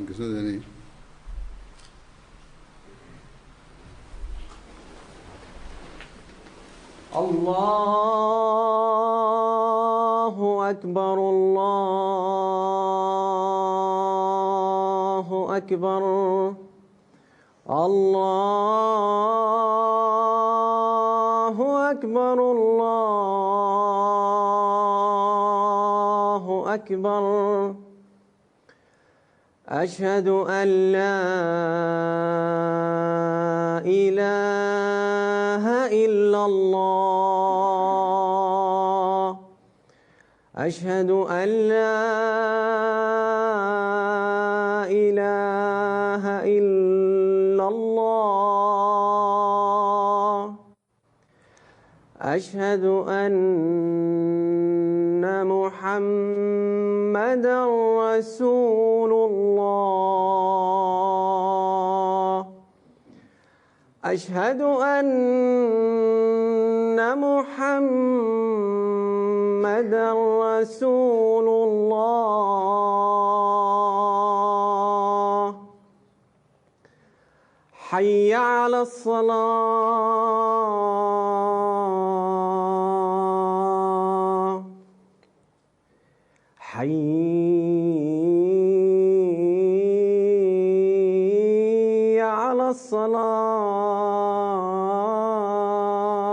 किसने देनी? الله أكبر الله أكبر الله أكبر الله أكبر أشهد أن لا إله إلا الله أشهد أن لا إله إلا الله أشهد أن محمدًا رسول الله أشهد أن محمدًا رسول الله حي على الصلاة حي على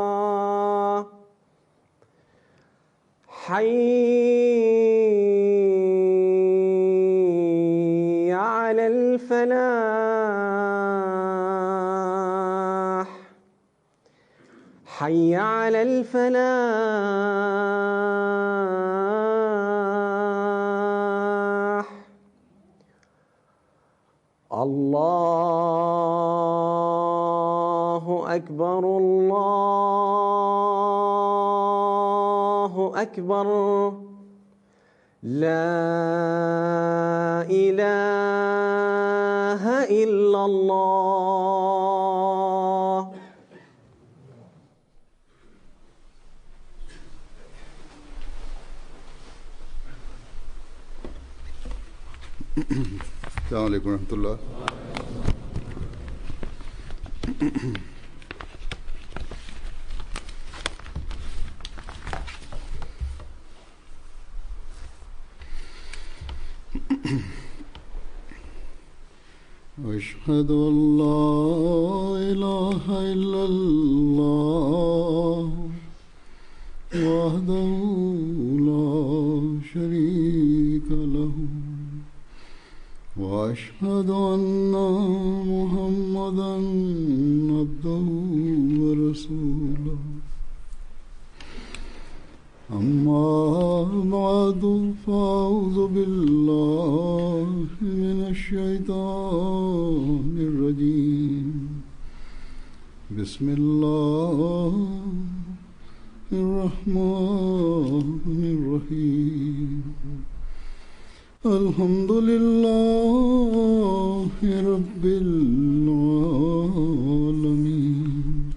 الصلاة حي على الفلاح حي على الفلاح الله أكبر الله أكبر لا إله إلا الله السلام عليكم ورحمة الله. أشهد أن لا إله إلا الله وحده لا شريك له وأشهد أن محمدًا عبده ورسوله أما بعد فأعوذ بالله من الشيطان الرجيم بسم الله الرحمن الرحيم الحمد لله رب العالمين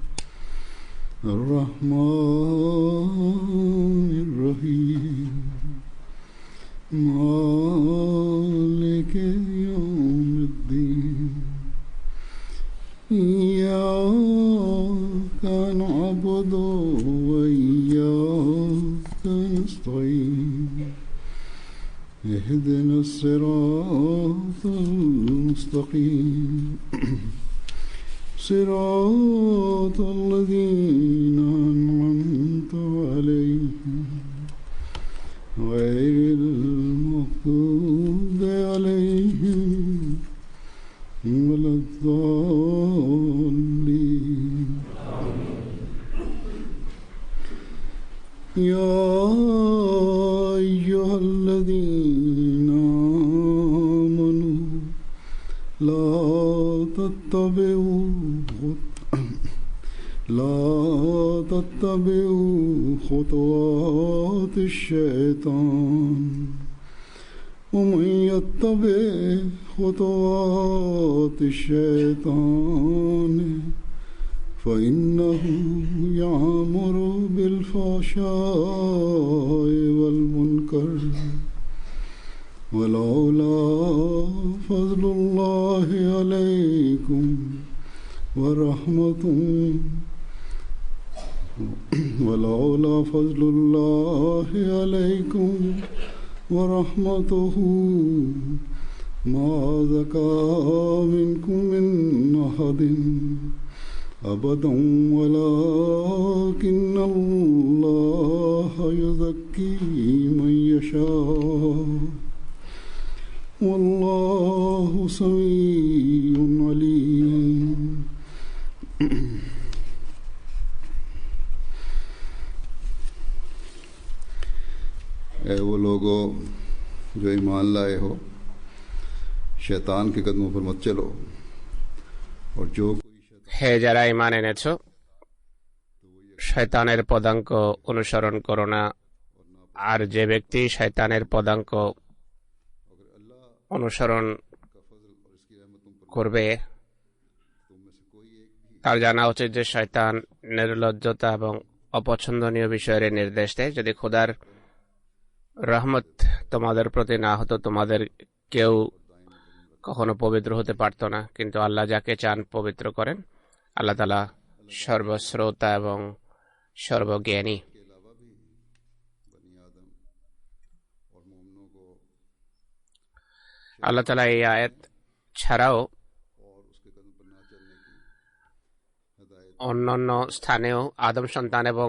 الرحمن الرحيم مالك يوم الدين إياك نعبد وإياك نستعين اهدنا الصراط المستقيم صراط الذين أنعمت عليهم غير المغضوب عليهم ولا الضالين يا أيها الذين آمنوا لا تتبعوا خطوات الشيطان ومن يتبع خطوات الشيطان فإنه يأمر بالفحشاء والمنكر ولولا فضل الله عليكم ورحمته ولولا فضل الله عليكم ورحمته ما زكى منكم من أحد أبدا ولكن الله يزكي من يشاء والله سميع عليم ऐ वो लोगों जो ईमान लाए हो शैतान के कदमों पर मत चलो और जो হে যারা ঈমান এনেছো, শয়তানের পদাঙ্ক অনুসরণ করো না। আর যে ব্যক্তি শয়তানের পদাঙ্ক অনুসরণ করবে তার জানা উচিত যে শয়তান নির্লজ্জতা এবং অপছন্দনীয় বিষয়ের নির্দেশ দেয়। যদি খোদার রহমত তোমাদের প্রতি না হতো, তোমাদের কেউ কখনো পবিত্র হতে পারত না। কিন্তু আল্লাহ যাকে চান পবিত্র করেন। আল্লাহ তাআলা সর্বশ্রোতা এবং সর্বজ্ঞানী। আল্লাহ তাআলা এই আয়াত ছাড়াও অন্যান্য স্থানেও আদম সন্তান এবং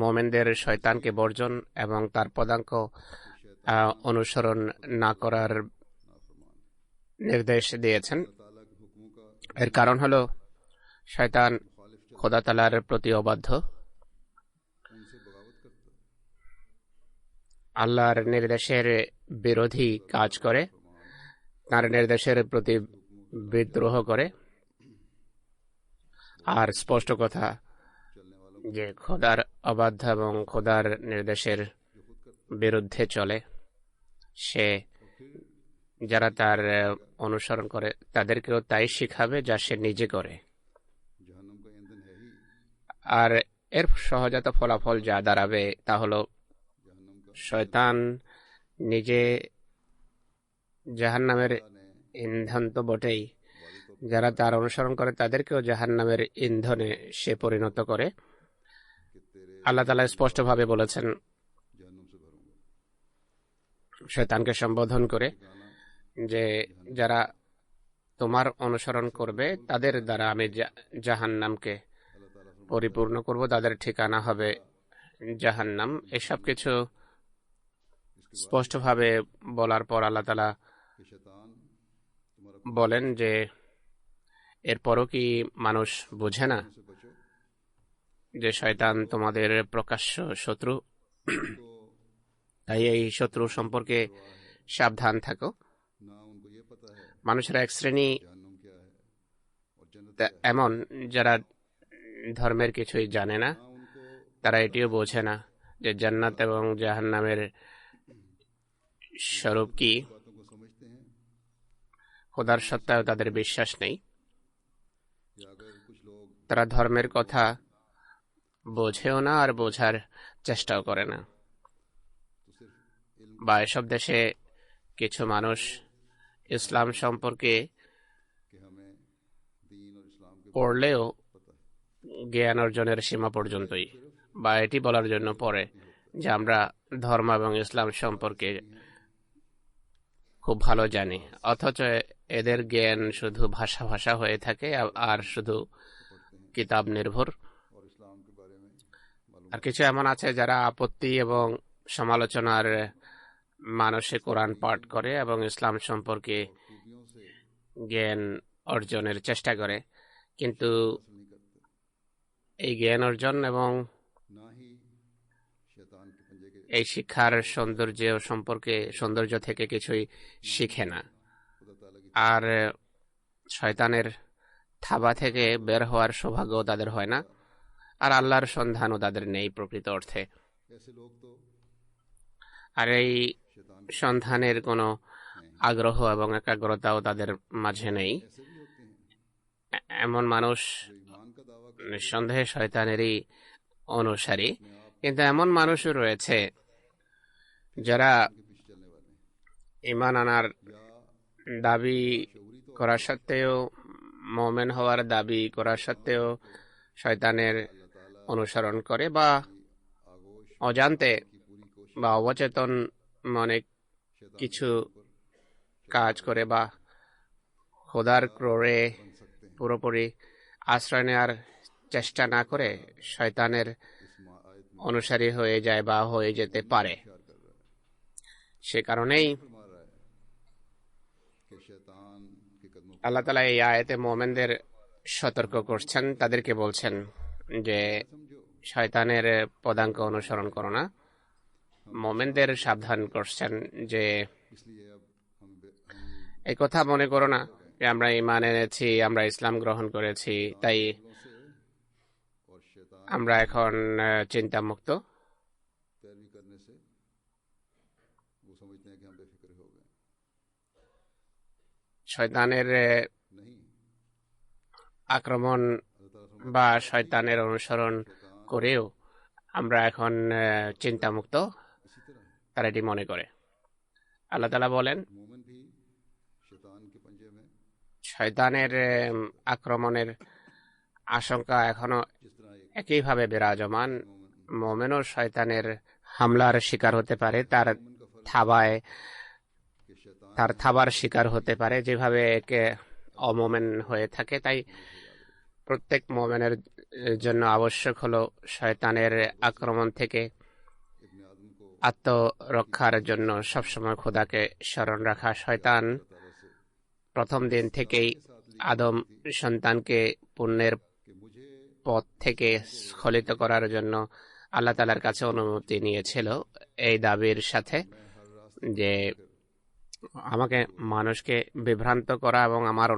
মুমিনদের শয়তানকে বর্জন এবং তার পদাঙ্ক অনুসরণ না করার নির্দেশ দিয়েছেন। এর কারণ হলো শয়তান খোদা তাআলার প্রতি অবাধ্য, আল্লাহর নির্দেশের বিরোধী কাজ করে, তার নির্দেশের প্রতি বিদ্রোহ করে। আর স্পষ্ট কথা যে খোদার অবাধ্য এবং খোদার নির্দেশের বিরুদ্ধে চলে, সে যারা তার অনুসরণ করে তাদেরকেও তাই শিখাবে যা সে নিজে করে। আর এর সহজাত ফলাফল যা দাঁড়াবে তা হলো শয়তান নিজে জাহান্নামের ইন্ধন তো বটেই, যারা তার অনুসরণ করে তাদেরকেও জাহান্নামের ইন্ধনে সে পরিণত করে। আল্লাহ তাআলা স্পষ্টভাবে বলেছেন শয়তানকে সম্বোধন করে যে যারা তোমার অনুসরণ করবে তাদের দ্বারা আমি জাহান্নামকে পরিপূর্ণ করব, তাদের ঠিকানা হবে জাহান্নাম। এসব কিছু স্পষ্টভাবে বলার পর আল্লাহ তাআলা বলেন যে এরপরও কি মানুষ বোঝে না যে শয়তান তোমাদের প্রকাশ্য শত্রু? তাই এই শত্রু সম্পর্কে সাবধান থাকো। মানুষের এক শ্রেণী এমন যারা ধর্মের কিছুই জানে না, তারা এটিও বোঝে না যে জান্নাত এবং জাহান্নামের স্বরূপ কি। খোদার সত্তায় তাদের বিশ্বাস নেই। তারা ধর্মের কথা বোঝেও না আর বোঝার চেষ্টাও করে না। বা এসব দেশে কিছু মানুষ ইসলাম সম্পর্কে পড়লেও জ্ঞান অর্জনের সীমা পর্যন্তই, বা এটি বলার জন্য পড়ে যে আমরা ধর্ম এবং ইসলাম সম্পর্কে খুব ভালো জানি, অথচ এদের জ্ঞান শুধু ভাষা ভাষা হয়ে থাকে আর শুধু কিতাব নির্ভর। আর কিছু এমন আছে যারা আপত্তি এবং সমালোচনার মানসে কোরআন পাঠ করে এবং ইসলাম সম্পর্কে জ্ঞান অর্জনের চেষ্টা করে, কিন্তু এই জ্ঞান অর্জন এবং এই শিক্ষার সৌন্দর্য থেকে কিছুই শিখে না। আর শয়তানের থাবা থেকে বের হওয়ার সৌভাগ্য তাদের হয় না, আর আল্লাহর সন্ধানও তাদের নেই প্রকৃত অর্থে। আর এই সন্ধানের কোনো আগ্রহ এবং একাগ্রতাও তাদের মাঝে নেই। এমন মানুষ নিঃসন্দেহে শয়তানেরই অনুসারী, কিন্তু এমন মানুষও রয়েছে যারা ঈমান আনার দাবি করা সত্ত্বেও, মুমিন হওয়ার দাবি করা সত্ত্বেও শয়তানের অনুসরণ করে বা অজান্তে বা অবচেতন মনে কিছু কাজ করে বা খোদার ক্রোড়ে পুরোপুরি আশ্রয় নেওয়ার চেষ্টা না করে শয়তানের অনুসারী হয়ে যায় বা হয়ে যেতে পারে। সে কারণেই আল্লাহ তাআলা এই আয়াতে মুমিনদের সতর্ক করছেন, তাদেরকে বলছেন যে শয়তানের পদাঙ্ক অনুসরণ করো না। মুমিনদের সাবধান করছেন যে এই কথা মনে করো না যে আমরা ঈমান এনেছি, আমরা ইসলাম গ্রহণ করেছি, তাই আমরা এখন চিন্তামুক্ত। শয়তানের আক্রমণ বা শয়তানের অনুসরণ করেও আমরা এখন চিন্তামুক্ত, তারা এটি মনে করে। আল্লাহ তাআলা বলেন শয়তানের আক্রমণের আশঙ্কা এখনো একইভাবে বিরাজমান। মুমিনও শয়তানের হামলার শিকার হতে পারে, তার থাবার শিকার হতে পারে, যেভাবে একে অমুমিন হয়ে থাকে। তাই প্রত্যেক মুমিনের জন্য আবশ্যক হলো শয়তানের আক্রমণ থেকে আত্মরক্ষার জন্য সবসময় খোদাকে স্মরণ রাখা। শয়তান প্রথম দিন থেকেই আদম সন্তানকে পুণ্যের পথ থেকে স্খলিত করার জন্য আল্লাহ তাআলার কাছে অনুমতি নিয়েছিল এই দাবির সাথে যে আমাকে মানুষকে বিভ্রান্ত করা এবং আমার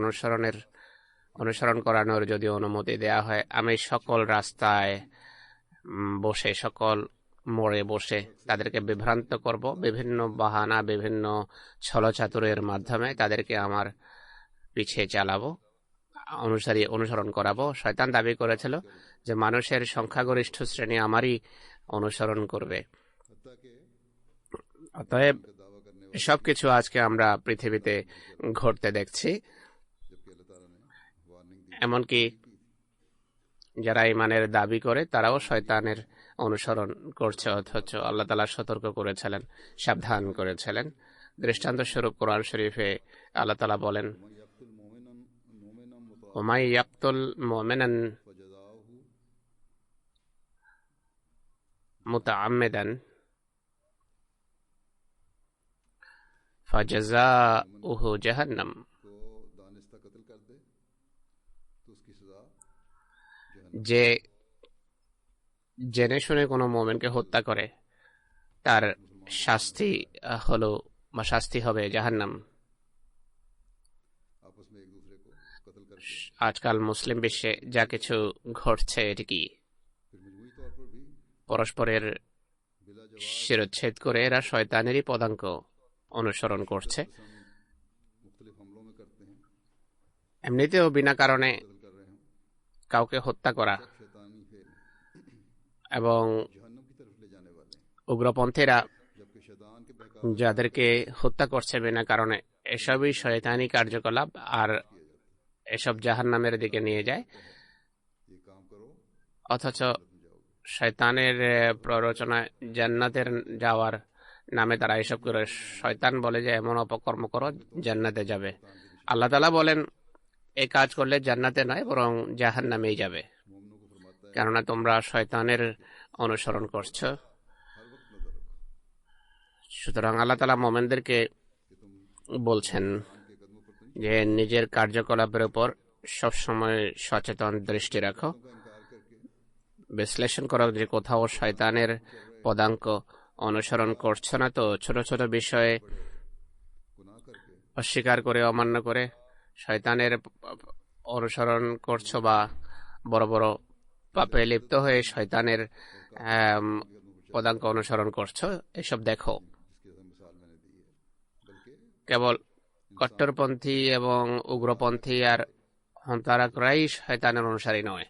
অনুসরণ করানোর যদি অনুমতি দেয়া হয়, আমি সকল রাস্তায় বসে, সকল মোড়ে বসে তাদেরকে বিভ্রান্ত করব, বিভিন্ন বাহানা, বিভিন্ন ছলচাতুরের মাধ্যমে তাদেরকে আমার পিছিয়ে চালাবো, অনুসরণ করাবো। শয়তান দাবি করেছিল যে মানুষের সংখ্যাগরিষ্ঠ শ্রেণী আমারই অনুসরণ করবে। অতএব সবকিছু আজকে আমরা পৃথিবীতে ঘটতে দেখছি। এমনকি যারা ঈমানের দাবি করে তারাও শয়তানের অনুসরণ করছে, অথচ আল্লাহ তাআলা সতর্ক করেছিলেন, সাবধান করেছিলেন। দৃষ্টান্ত স্বরূপ কোরআন শরীফে আল্লাহ তাআলা বলেন ওমাই ইয়াকতুল মুমিনান মুতাআম্মিদান ফাজাযাউহু জাহান্নাম। যে জেনে শুনে কোনো মুমিনকে হত্যা করে তার শাস্তি হলো বা শাস্তি হবে জাহান্নাম। আজকাল মুসলিম বিশ্বে যা কিছু ঘটছে এটি কি? পরস্পরের শিরচ্ছেদ করে এরা শয়তানেরই পদাঙ্ক অনুসরণ করছে। এমনিতেও বিনা কারণে কাউকে হত্যা করা এবং উগ্রপন্থীরা যাদেরকে হত্যা করছে বিনা কারণে, এসবই শয়তানি কার্যকলাপ, আর এসব জাহান্নামের দিকে নিয়ে যায়। অথচ শয়তানের প্ররোচনায় জান্নাতের যাওয়ার নামে তারা এসব করে। শয়তান বলে যে এমন অপকর্ম করো জান্নাতে যাবে। আল্লাহ তাআলা বলেন এই কাজ করলে জান্নাতে নয় বরং জাহান্নামেই যাবে, কেননা তোমরা শয়তানের অনুসরণ করছো। সুতরাং আল্লাহ তাআলা মুমিনদেরকে বলছেন যে নিজের কার্যকলাপের উপর সবসময় সচেতন দৃষ্টি রাখো, বিশ্লেষণ করো যে কোথাও শয়তানের পদাঙ্ক অনুসরণ করছো না তো। ছোট ছোট বিষয়ে অস্বীকার করে, অমান্য করে শয়তানের অনুসরণ করছো বা বড় বড় পাপে লিপ্ত হয়ে শয়তানের পদাঙ্ক অনুসরণ করছো, এসব দেখো। কেবল কট্টরপন্থী এবং উগ্রপন্থী আর হন্তারকরাই শয়তানের অনুসারী নয়,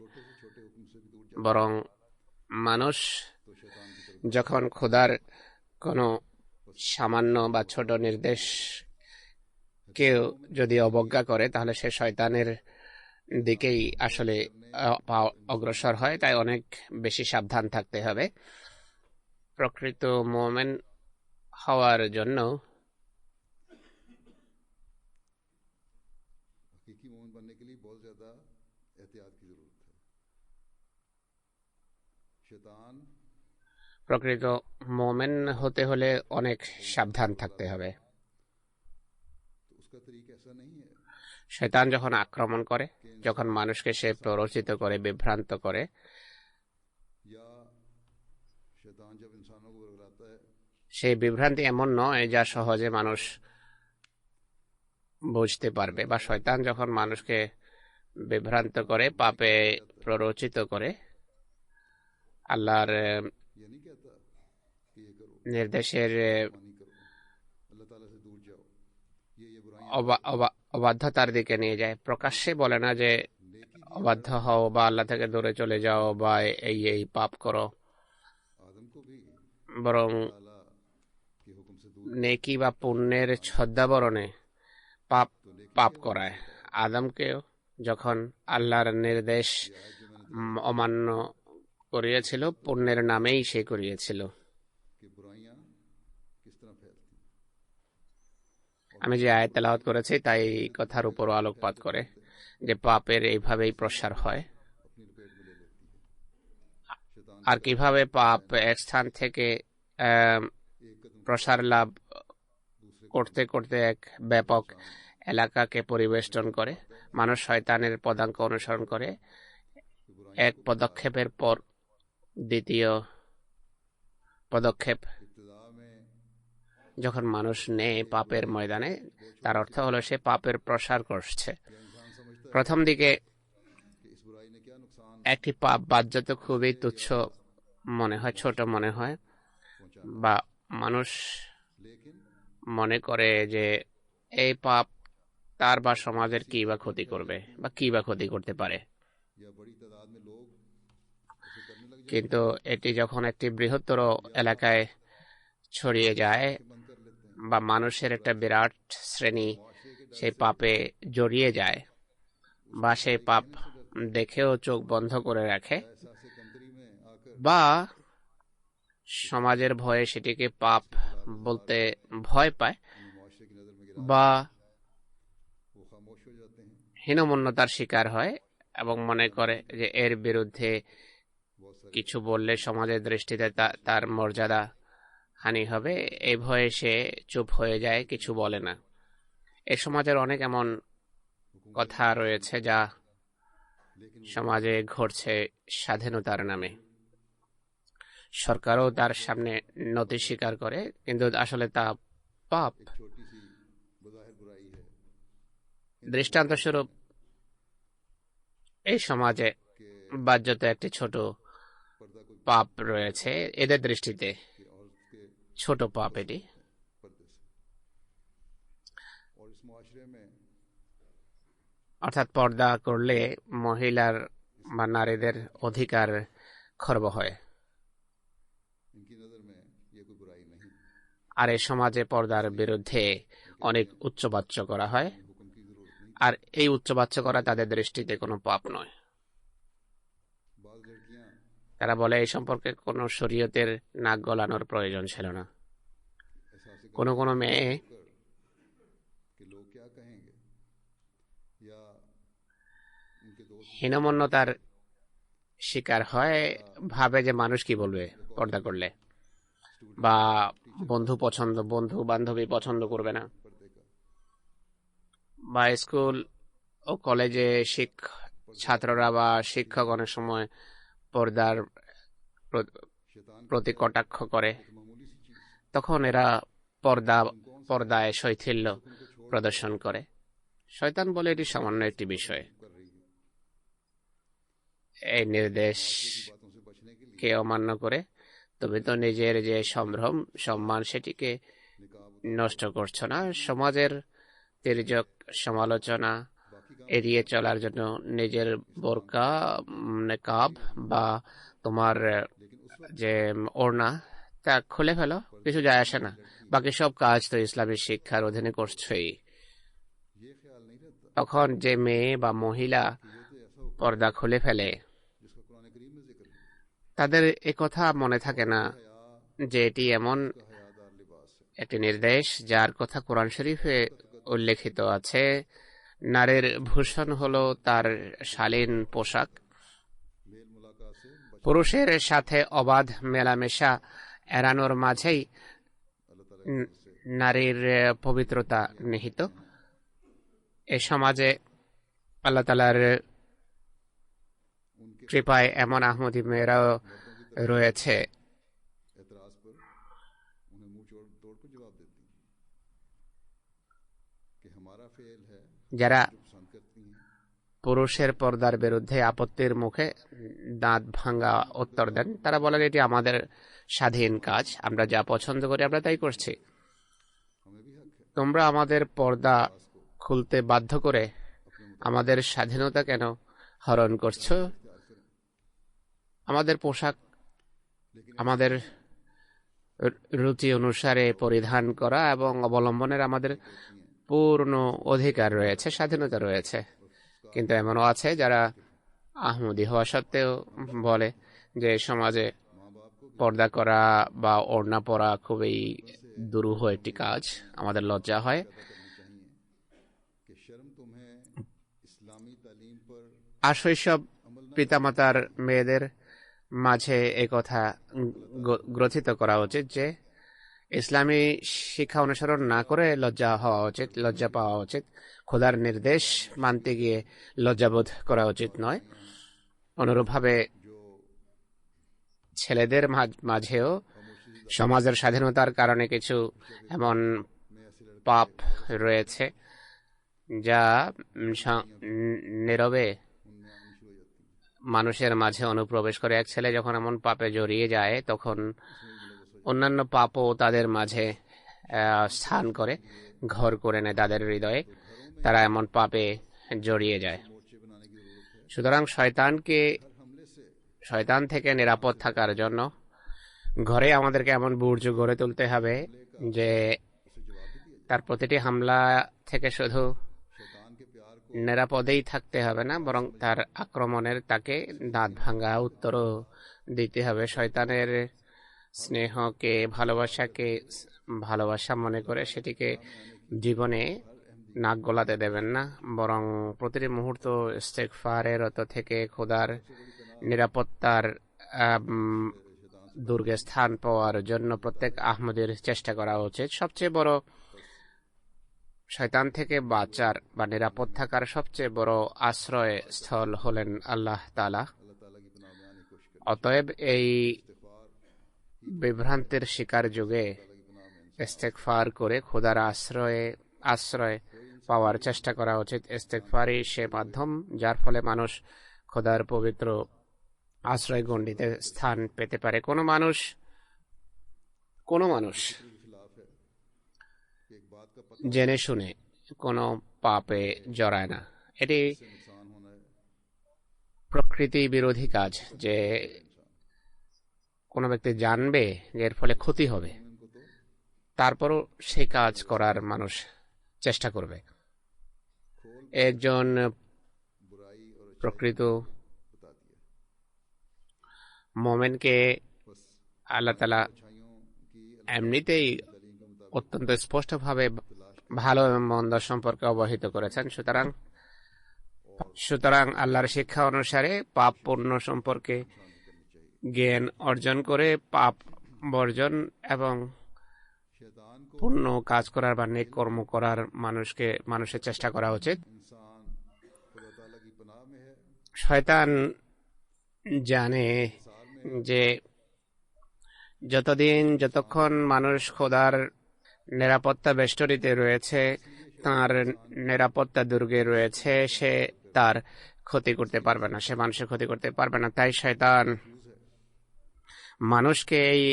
বরং মানুষ যখন খোদার কোনো সামান্য বা ছোট নির্দেশ কেউ যদি অবজ্ঞা করে তাহলে সে শয়তানের দিকেই আসলে অগ্রসর হয়। তাই অনেক বেশি সাবধান থাকতে হবে। প্রকৃত মুমিন হওয়ার জন্য हकीकी मोमिन बनने के लिए बहुत ज्यादा एहतियात की जरूरत है। शैतान প্রকৃত মুমিন হতে হলে অনেক সাবধান থাকতে হবে। तो उसका तरीका ऐसा नहीं है শয়তান যখন আক্রমণ করে, যখন মানুষকে সে প্ররোচিত করে, বিভ্রান্ত করে, या शैतान जब इंसानों को बरगलाता है সেই বিভ্রান্তি এমন নয় যা সহজে মানুষ বুঝতে পারবে। বা শয়তান যখন মানুষকে বিভ্রান্ত করে, পাপে প্ররোচিত করে, আল্লাহর ये नहीं कहता कि ये करो নির্দেশের मानी करो अल्लाह ताला से दूर जाओ ये बुराइयां অবাধ্যতার দিকে নিয়ে যায়। প্রকাশ্যে বলে না যে অবাধ্য হও বা আল্লাহ থেকে দূরে চলে যাও বা এই এই পাপ করো, आदम को भी বরং ताला के हुक्म से दूर নেকি বা পুণ্যের ছদ্মাবরণে পাপ পাপ করায়। আদমকেও যখন আল্লাহর নির্দেশ অমান্য করিয়েছিল, পুণ্যের নামেই সে করিয়েছিল। कि बुराइयां किस तरह फैलती আমি যে আয়াত তেলাওয়াত করেছি তাই কথার উপর আলোকপাত করে যে পাপের এইভাবেই প্রসার হয়। अपनी लपेट में ले लेती है। शैतान আর কিভাবে পাপ এক স্থান থেকে एक कदम প্রসার লাভ করতে করতে এক ব্যাপক এলাকাকে পরিবেষ্টন করে। মানুষ শয়তানের পদাঙ্ক অনুসরণ করে। এক পদক্ষেপের পর দ্বিতীয় পদক্ষেপ इब्तिदा में যখন মানুষ নেয় পাপের ময়দানে, তার অর্থ হলো সে পাপের প্রসার করছে। इंसान समझता প্রথম দিকে है कि इस बुराई ने क्या नुकसान একটি পাপ বাহ্যত খুবই তুচ্ছ মনে হয়, ছোট মনে হয়, पहुंचाना, বা মানুষ लेकिन মনে করে যে এই পাপ তার বা সমাজের কি বা ক্ষতি করবে বা কি বা ক্ষতি করতে পারে। या बड़ी तादाद में लोग उसे करने लग কিন্তু এটি যখন একটি বৃহত্তর এলাকায় ছড়িয়ে যায় बंद कर लेते हैं। বা মানুষের একটা বিরাট শ্রেণী সেই পাপে জড়িয়ে যায় বা সেই পাপ দেখেও চোখ বন্ধ করে রাখে, एहसास कमतरी में आकर বা সমাজের ভয়ে সেটিকে পাপ বলতে ভয় পায়, मुआशरे की नजर में गिरा বা वो खामोश हो जाते हैं। হীনমন্যতার শিকার হয় এবং মনে করে যে এর বিরুদ্ধে बहुत सारे কিছু বললে সমাজের দৃষ্টিতে তার মর্যাদা হানি হবে। এই ভয়ে সে চুপ হয়ে যায়, কিছু বলে না। এই সমাজের অনেক এমন কথা রয়েছে যা সমাজে ঘটছে স্বাধীনতার নামে। সরকারও তার সামনে নতি স্বীকার করে, কিন্তু আসলে তা পাপ। छोटी सी बज़ाहिर बुराई है দৃষ্টান্তস্বরূপ এই সমাজে বাহ্যত একটি ছোট पर्दा कोई পাপ রয়েছে, এদের দৃষ্টিতে कि औरत के ছোট পাপ এটি। पर्दे से और इस मुआशरे में অর্থাৎ পর্দা করলে মহিলার বা নারীদের অধিকার খর্ব হয়। इनकी नजर में ये कोई बुराई नहीं, আর এই সমাজে পর্দার বিরুদ্ধে অনেক উচ্চবাচ্য করা হয়, हुक्म की जरूरत नहीं। আর এই उच्चবাচ্য করা তাদের দৃষ্টিতে কোনো পাপ নয়। बाज लड़कियां তারা बले এই সম্পর্কে কোনো শরীয়তের নাক গলানোর প্রয়োজন ছিল না। एहसास কোনো কোনো মেয়ে कि लोग क्या कहेंगे या उनके दोस्त হীনমন্যতার শিকার হয়, ভাবে যে মানুষ কি বলবে পর্দা করলে, বা বন্ধু বান্ধবী পছন্দ করবে না, पर्दे का বা স্কুল ও কলেজে ছাত্ররা বা শিক্ষক অনেক সময় পর্দার शैतान প্রতি কটাক্ষ করে। मामूली सी चीज তখন এরা পর্দায় শৈথিল্য প্রদর্শন করে। শয়তান বলে এটি সামান্য একটি বিষয়। कर रही है। এই নির্দেশ बातों से बचने के लिए কে অমান্য করে তুমি তো নিজের যে সম্ভ্রম সম্মান সেটিকে निकाब নষ্ট করছো না। সমাজের তির্যক সমালোচনা এড়িয়ে চলার জন্য নিজের বোরকা, নেকাব বা তোমার যে ওড়না তা খুলে ফেলো, কিছু যায় আসে না। বাকি সব কাজ তো ইসলামী শিক্ষার অধীনে করছই। তখন যে মেয়ে বা মহিলা পর্দা খুলে ফেলে তাদের একথা মনে থাকে না যে এটি এমন একটি নির্দেশ যার কথা কোরআন শরীফে উল্লেখিত আছে। নারীর ভূষণ হলো তার শালীন পোশাক। পুরুষের সাথে অবাধ মেলামেশা এড়ানোর মাঝেই নারীর পবিত্রতা নিহিত। এ সমাজে আল্লাহ তাআলার কৃপায় এমন আহমদী মেয়েরাও রয়েছে যারা পুরুষের পর্দার বিরুদ্ধে আপত্তির মুখে দাঁত ভাঙা উত্তর দেন। তারা বলেন এটি আমাদের স্বাধীন কাজ, আমরা যা পছন্দ করি আমরা তাই করছি। তোমরা আমাদের পর্দা খুলতে বাধ্য করে আমাদের স্বাধীনতা কেন হরণ করছো? আমাদের পোশাক আমাদের রুচি অনুসারে পরিধান করা এবং অবলম্বনের আমাদের পূর্ণ অধিকার রয়েছে, স্বাধীনতা রয়েছে। কিন্তু এমনও আছে যারা আহমদী হওয়া সত্ত্বেও বলে যে সমাজে পর্দা করা বা ওড়না পরা খুবই দুরূহ একটি কাজ, আমাদের লজ্জা হয়। আশৈশব পিতামাতার মেয়েদের মাঝে একথা গ্রথিত করা উচিত যে ইসলামী শিক্ষা অনুসরণ না করে লজ্জা হওয়া উচিত, লজ্জা পাওয়া উচিত। খোদার নির্দেশ মানতে গিয়ে লজ্জাবোধ করা উচিত নয়। অনুরূপভাবে ছেলেদের মাঝেও সমাজের স্বাধীনতার কারণে কিছু এমন পাপ রয়েছে যা নীরবে মানুষের মাঝে অনুপ্রবেশ করে। এক ছেলে যখন এমন পাপে জড়িয়ে যায় তখন অন্যান্য পাপও তাদের মাঝে স্থান করে, ঘর করে নেয় তাদের হৃদয়ে, তারা এমন পাপে জড়িয়ে যায়। সুতরাং শয়তান থেকে নিরাপদ থাকার জন্য ঘরে আমাদেরকে এমন বুর্জ গড়ে তুলতে হবে যে তার প্রতিটি হামলা থেকে শুধু নিরাপদেই থাকতে হবে না, বরং তার আক্রমণের তাকে দাঁত ভাঙা উত্তরও দিতে হবে। শয়তানের স্নেহকে, ভালোবাসাকে ভালোবাসা মনে করে সেটিকে জীবনে নাক গলাতে দেবেন না, বরং প্রতিটি মুহূর্ত ইস্তেগফারের রত থেকে খোদার নিরাপত্তার দুর্গে স্থান পাওয়ার জন্য প্রত্যেক আহমদের চেষ্টা করা উচিত। সবচেয়ে বড় শয়তান থেকে বাঁচার বা নিরাপদ থাকার সবচেয়ে বড় আশ্রয় স্থল হলেন আল্লাহ তাআলা। অতএব এই বিভ্রান্তির শিকার যুগে ইস্তেগফার করে খোদার আশ্রয় পাওয়ার চেষ্টা করা উচিত। ইস্তেগফারই সে মাধ্যম যার ফলে মানুষ খোদার পবিত্র আশ্রয় গণ্ডিতে স্থান পেতে পারে। কোনো মানুষ জেনে শুনে কোনো পাপে জড়ায় না। এটি প্রকৃতি বিরোধী কাজ যে কোনো ব্যক্তি জানবে যে এর ফলে ক্ষতি হবে, তারপরও সেই কাজ করার মানুষ চেষ্টা করবে। একজন প্রকৃত মোমেনকে আল্লাহ তাআলা এমনিতেই অত্যন্ত স্পষ্টভাবে ভালো এবং মন্দ সম্পর্কে অবহিত করেছেন। সুতরাং আল্লাহর শিক্ষা অনুসারে পাপ পুণ্য সম্পর্কে জ্ঞান অর্জন করে পাপ বর্জন এবং পুণ্য কাজ করার বা নেক কর্ম করার মানুষের চেষ্টা করা উচিত। শয়তান জানে যে যতক্ষণ মানুষ খোদার নিরাপত্তা বেষ্টনীতে রয়েছে, তার নিরাপত্তা দুর্গে রয়েছে, সে তার ক্ষতি করতে পারবে না, সে মানুষের ক্ষতি করতে পারবে না। তাই শয়তান মানুষকে এই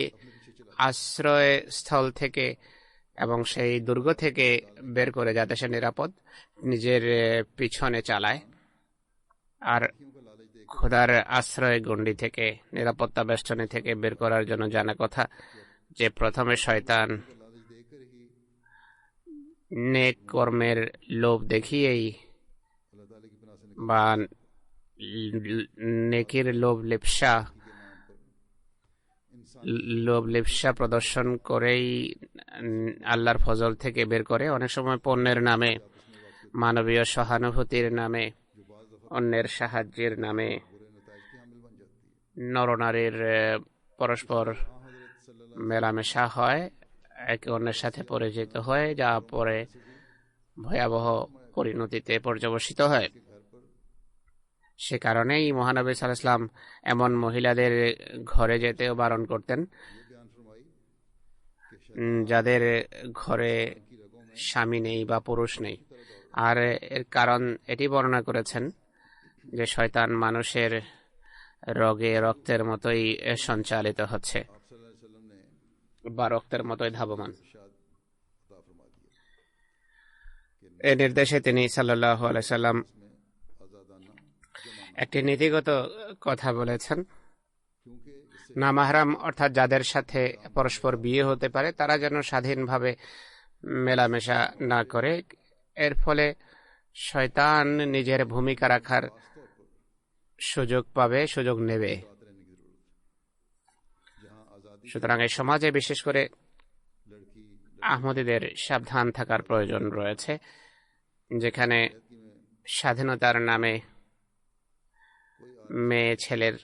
আশ্রয় স্থল থেকে এবং সেই দুর্গ থেকে বের করে যাতে সে নিরাপদ নিজের পিছনে চালায়। আর খোদার আশ্রয় গণ্ডি থেকে, নিরাপত্তা বেষ্টনী থেকে বের করার জন্য জানা কথা যে প্রথমে শয়তান নেক কর্মের লোভ দেখিয়েই বা নেকির লোভ লিপ্সা প্রদর্শন করেই আল্লাহর ফজল থেকে বের করে। অনেক সময় পণ্যের নামে, মানবীয় সহানুভূতির নামে, অন্যের সাহায্যের নামে নরনারীর পরস্পর মেলামেশা হয়, একে অন্যের সাথে পরিচিত হয়, যা পরে ভয়াবহ পরিণতিতে পর্যবসিত হয়। সে কারণেই মহানবী সাল্লাল্লাহু আলাইহি ওয়াসাল্লাম এমন মহিলাদের ঘরে যেতেও বারণ করতেন যাদের ঘরে স্বামী নেই বা পুরুষ নেই। আর এর কারণ এটি বর্ণনা করেছেন যে শয়তান মানুষের রগে রক্তের মতোই সঞ্চালিত হচ্ছে বা রক্তের মতোই ধাবমান। এই নির্দেশে তিনি সাল্লাল্লাহু আলাইহি ওয়াসাল্লাম একটি নীতিগত কথা বলেছেন। নামাহরাম অর্থাৎ যাদের সাথে পরস্পর বিয়ে হতে পারে তারা যেন স্বাধীনভাবে মেলামেশা না করে। এর ফলে শয়তান নিজের ভূমিকা রাখার সুযোগ নেবে। সুতরাং এই সমাজে বিশেষ করে আহমদীদের সাবধান থাকার প্রয়োজন রয়েছে, যেখানে স্বাধীনতার নামে মেয়ে ছেলের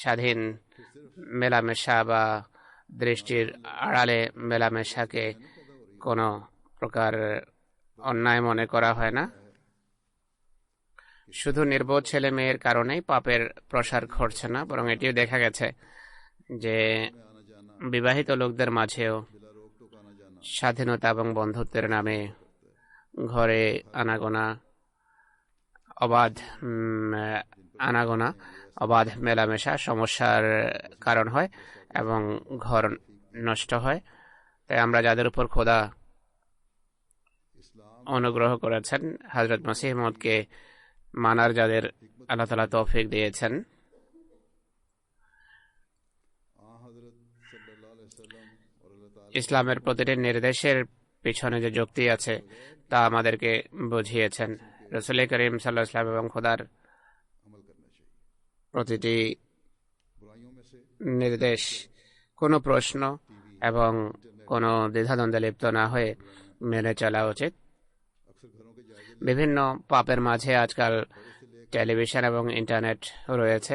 স্বাধীন মেলামেশা বা দৃষ্টির আড়ালে মেলামেশাকে কোনো প্রকার অন্যায় মনে করা হয় না। শুধু নির্বোধ ছেলে মেয়ের কারণেই পাপের প্রসার ঘটছে না, বরং এটিও দেখা গেছে যে বিবাহিত লোকদের মাঝেও স্বাধীনতা এবং বন্ধুত্বের নামে ঘরে অবাধ মেলামেশা সমস্যার কারণ হয় এবং ঘর নষ্ট হয়। তাই আমরা যাদের উপর খোদা অনুগ্রহ করেছেন, হযরত মসিহ মউদকে মানার যাদের আল্লাহ তাআলা তৌফিক দিয়েছেন, ইসলামের প্রতিটি নির্দেশের পিছনে যে যুক্তি আছে তা আমাদেরকে বুঝিয়েছেন। রাসূল করিম সাল্লাল্লাহু আলাইহি ওয়াসাল্লাম এবং খোদার প্রতিটি নির্দেশ কোনো প্রশ্ন এবং কোনো দ্বিধাদ্বন্দ্বে লিপ্ত না হয়ে মেনে চলা উচিত। বিভিন্ন পাপের মাঝে আজকাল টেলিভিশন এবং ইন্টারনেট রয়েছে,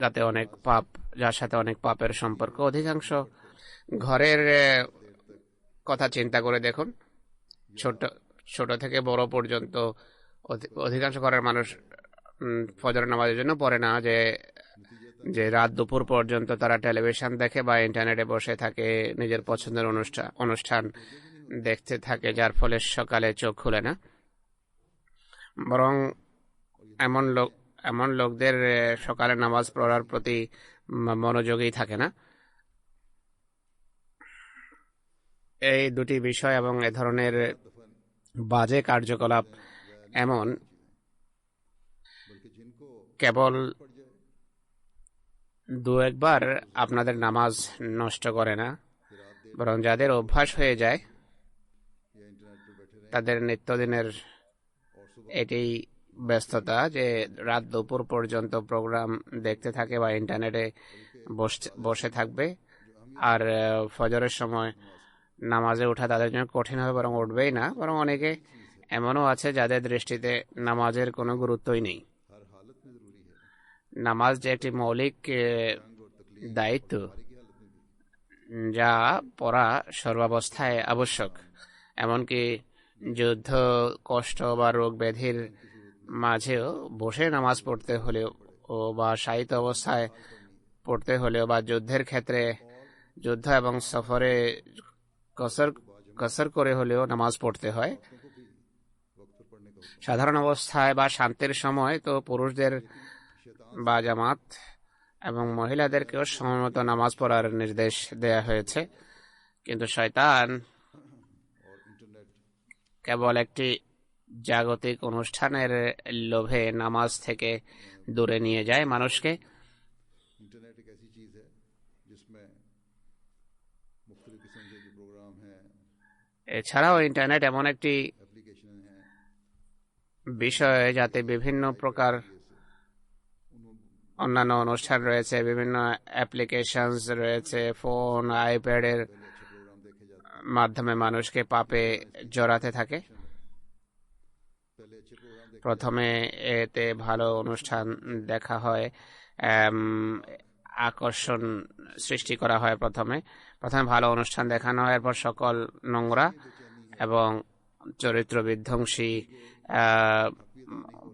যাতে অনেক পাপ, যার সাথে অনেক পাপের সম্পর্ক। অধিকাংশ ঘরের কথা চিন্তা করে দেখুন, ছোট থেকে বড় পর্যন্ত অধিকাংশ ঘরের মানুষ ফজর নামাজের জন্য পড়ে না যে রাত দুপুর পর্যন্ত তারা টেলিভিশন দেখে বা ইন্টারনেটে বসে থাকে, নিজের পছন্দের অনুষ্ঠান দেখতে থাকে, যার ফলে সকালে চোখ খুলে না। বরং এমন লোকদের সকালে নামাজ পড়ার প্রতি মনোযোগই থাকে না। এই দুটি বিষয় এবং এ ধরনের বাজে কার্যকলাপ এমন কেবল দু একবার আপনাদের নামাজ নষ্ট করে না, বরং যাদের অভ্যাস হয়ে যায় তাদের নিত্যদিনের এটি ব্যস্ততা যে রাত দুপুর পর্যন্ত প্রোগ্রাম দেখতে থাকে বা ইন্টারনেটে বসে থাকবে, আর ফজরের সময় নামাজে ওঠা তাদের জন্য কঠিন হবে, বরং উঠবেই না। বরং অনেকে এমনও আছে যাদের দৃষ্টিতে নামাজের কোনো গুরুত্বই নেই। নামাজ যে একটি মৌলিক দায়িত্ব যা পড়া সর্বাবস্থায় আবশ্যক, এমনকি যুদ্ধ, কষ্ট বা রোগ ব্যাধির মাঝেও বসে নামাজ পড়তে হলেও বা শায়িত অবস্থায় পড়তে হলেও বা যুদ্ধের ক্ষেত্রে যুদ্ধ এবং সফরে কসর করে হলেও নামাজ পড়তে হয়। সাধারণ অবস্থায় বা শান্তির সময় তো পুরুষদের বা জামাত এবং মহিলাদেরকেও সময়মতো নামাজ পড়ার নির্দেশ দেয়া হয়েছে। কিন্তু শয়তান কেবল একটি জাগতিক অনুষ্ঠানের লোভে নামাজ থেকে দূরে নিয়ে যায় মানুষকে। এছাড়াও ইন্টারনেট এমন একটি বিষয়ে, যাতে বিভিন্ন প্রকার অন্যান্য অনুষ্ঠান রয়েছে, বিভিন্ন অ্যাপ্লিকেশনস রয়েছে, ফোন আইপ্যাডের মাধ্যমে মানুষকে পাপে জড়াতে থাকে। প্রথমে এতে ভালো অনুষ্ঠান দেখা হয়, আকর্ষণ সৃষ্টি করা হয়। প্রথমে ভালো অনুষ্ঠান দেখানো হয়, এরপর সকল নোংরা এবং চরিত্র বিধ্বংসী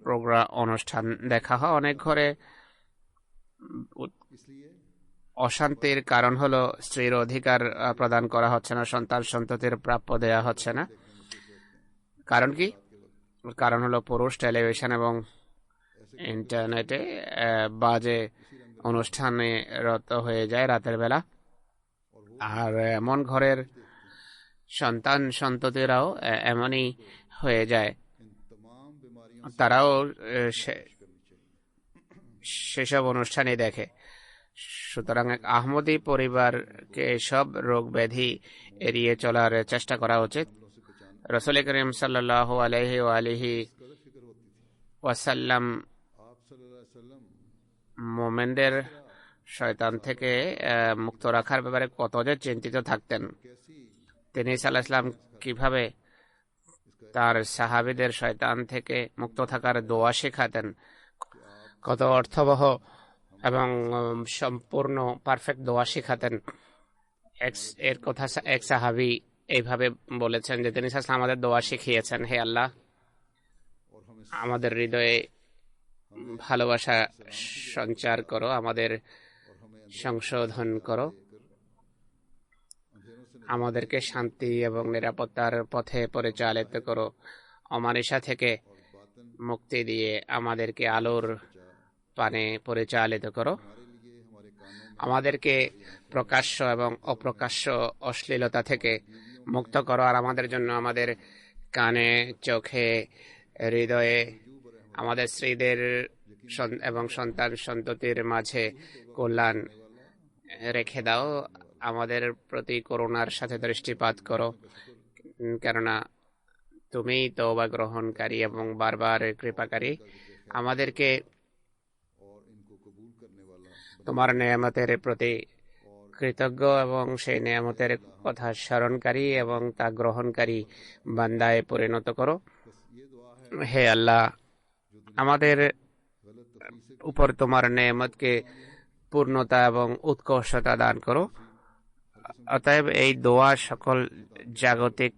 প্রোগ্রাম অনুষ্ঠান দেখা হয়। অনেক ঘরে অশান্তির কারণ হলো স্ত্রীর অধিকার প্রদান করা হচ্ছে না, সন্তান সন্ততির প্রাপ্য দেয়া হচ্ছে না। কারণ কি? কারণ হলো পুরুষ টেলিভিশন এবং ইন্টারনেটে বাজে অনুষ্ঠানে রত হয়ে যায় রাতের বেলা। আর এমন ঘরের সন্তান সন্ততিরাও এমনই হয়ে যায়, তারাও সেসব অনুষ্ঠানই দেখে। সুতরাং আহমদী পরিবারকে সব রোগ ব্যাধি এড়িয়ে চলার চেষ্টা করা উচিত। রাসূল করিম সাল্লাল্লাহু আলাইহি ওয়া আলিহি ওয়াসাল্লাম মুমিনদের শয়তান থেকে মুক্ত রাখার ব্যাপারে কত যে চিন্তিত থাকতেন। তিনি সাল্লাল্লাহু আলাইহি ওয়াসাল্লাম কিভাবে তার সাহাবীদের শয়তান থেকে মুক্ত থাকার দোয়া শেখাতেন, কত অর্থবহ এবং সম্পূর্ণ পারফেক্ট দোয়া শেখাতেন। এর কথা এক সাহাবী এইভাবে বলেছেন যে তিনি সাল্লাল্লাহু আমাদের দোয়া শিখিয়েছেন, হে আল্লাহ, আমাদের হৃদয়ে ভালোবাসা সঞ্চার করো, আমাদের সংশোধন করো, আমাদেরকে শান্তি এবং নিরাপত্তার পথে পরিচালিত করো, অমানিসা থেকে মুক্তি দিয়ে আমাদেরকে আলোর পানে পরিচালিত করো, আমাদেরকে প্রকাশ্য এবং অপ্রকাশ্য অশ্লীলতা থেকে মুক্ত করো, আর আমাদের জন্য আমাদের কানে, চোখে, হৃদয়ে, আমাদের স্ত্রীদের এবং সন্তান সন্ততির মাঝে কল্যাণ রেখে দাও, আমাদের প্রতি করুণার সাথে দৃষ্টিপাত করো, কেননা তুমি তওবা গ্রহণকারী এবং বারবার কৃপাকারী। আমাদেরকে তোমার নেয়ামতের প্রতি কৃতজ্ঞ এবং সেই নেয়ামতের কথা স্মরণকারী এবং তা গ্রহণকারী বান্দায় পরিণত করো। হে আল্লাহ, আমাদের উপর তোমার নেয়ামতকে পূর্ণতা এবং উৎকর্ষতা দান করো। অতএব এই দোয়া সকল জাগতিক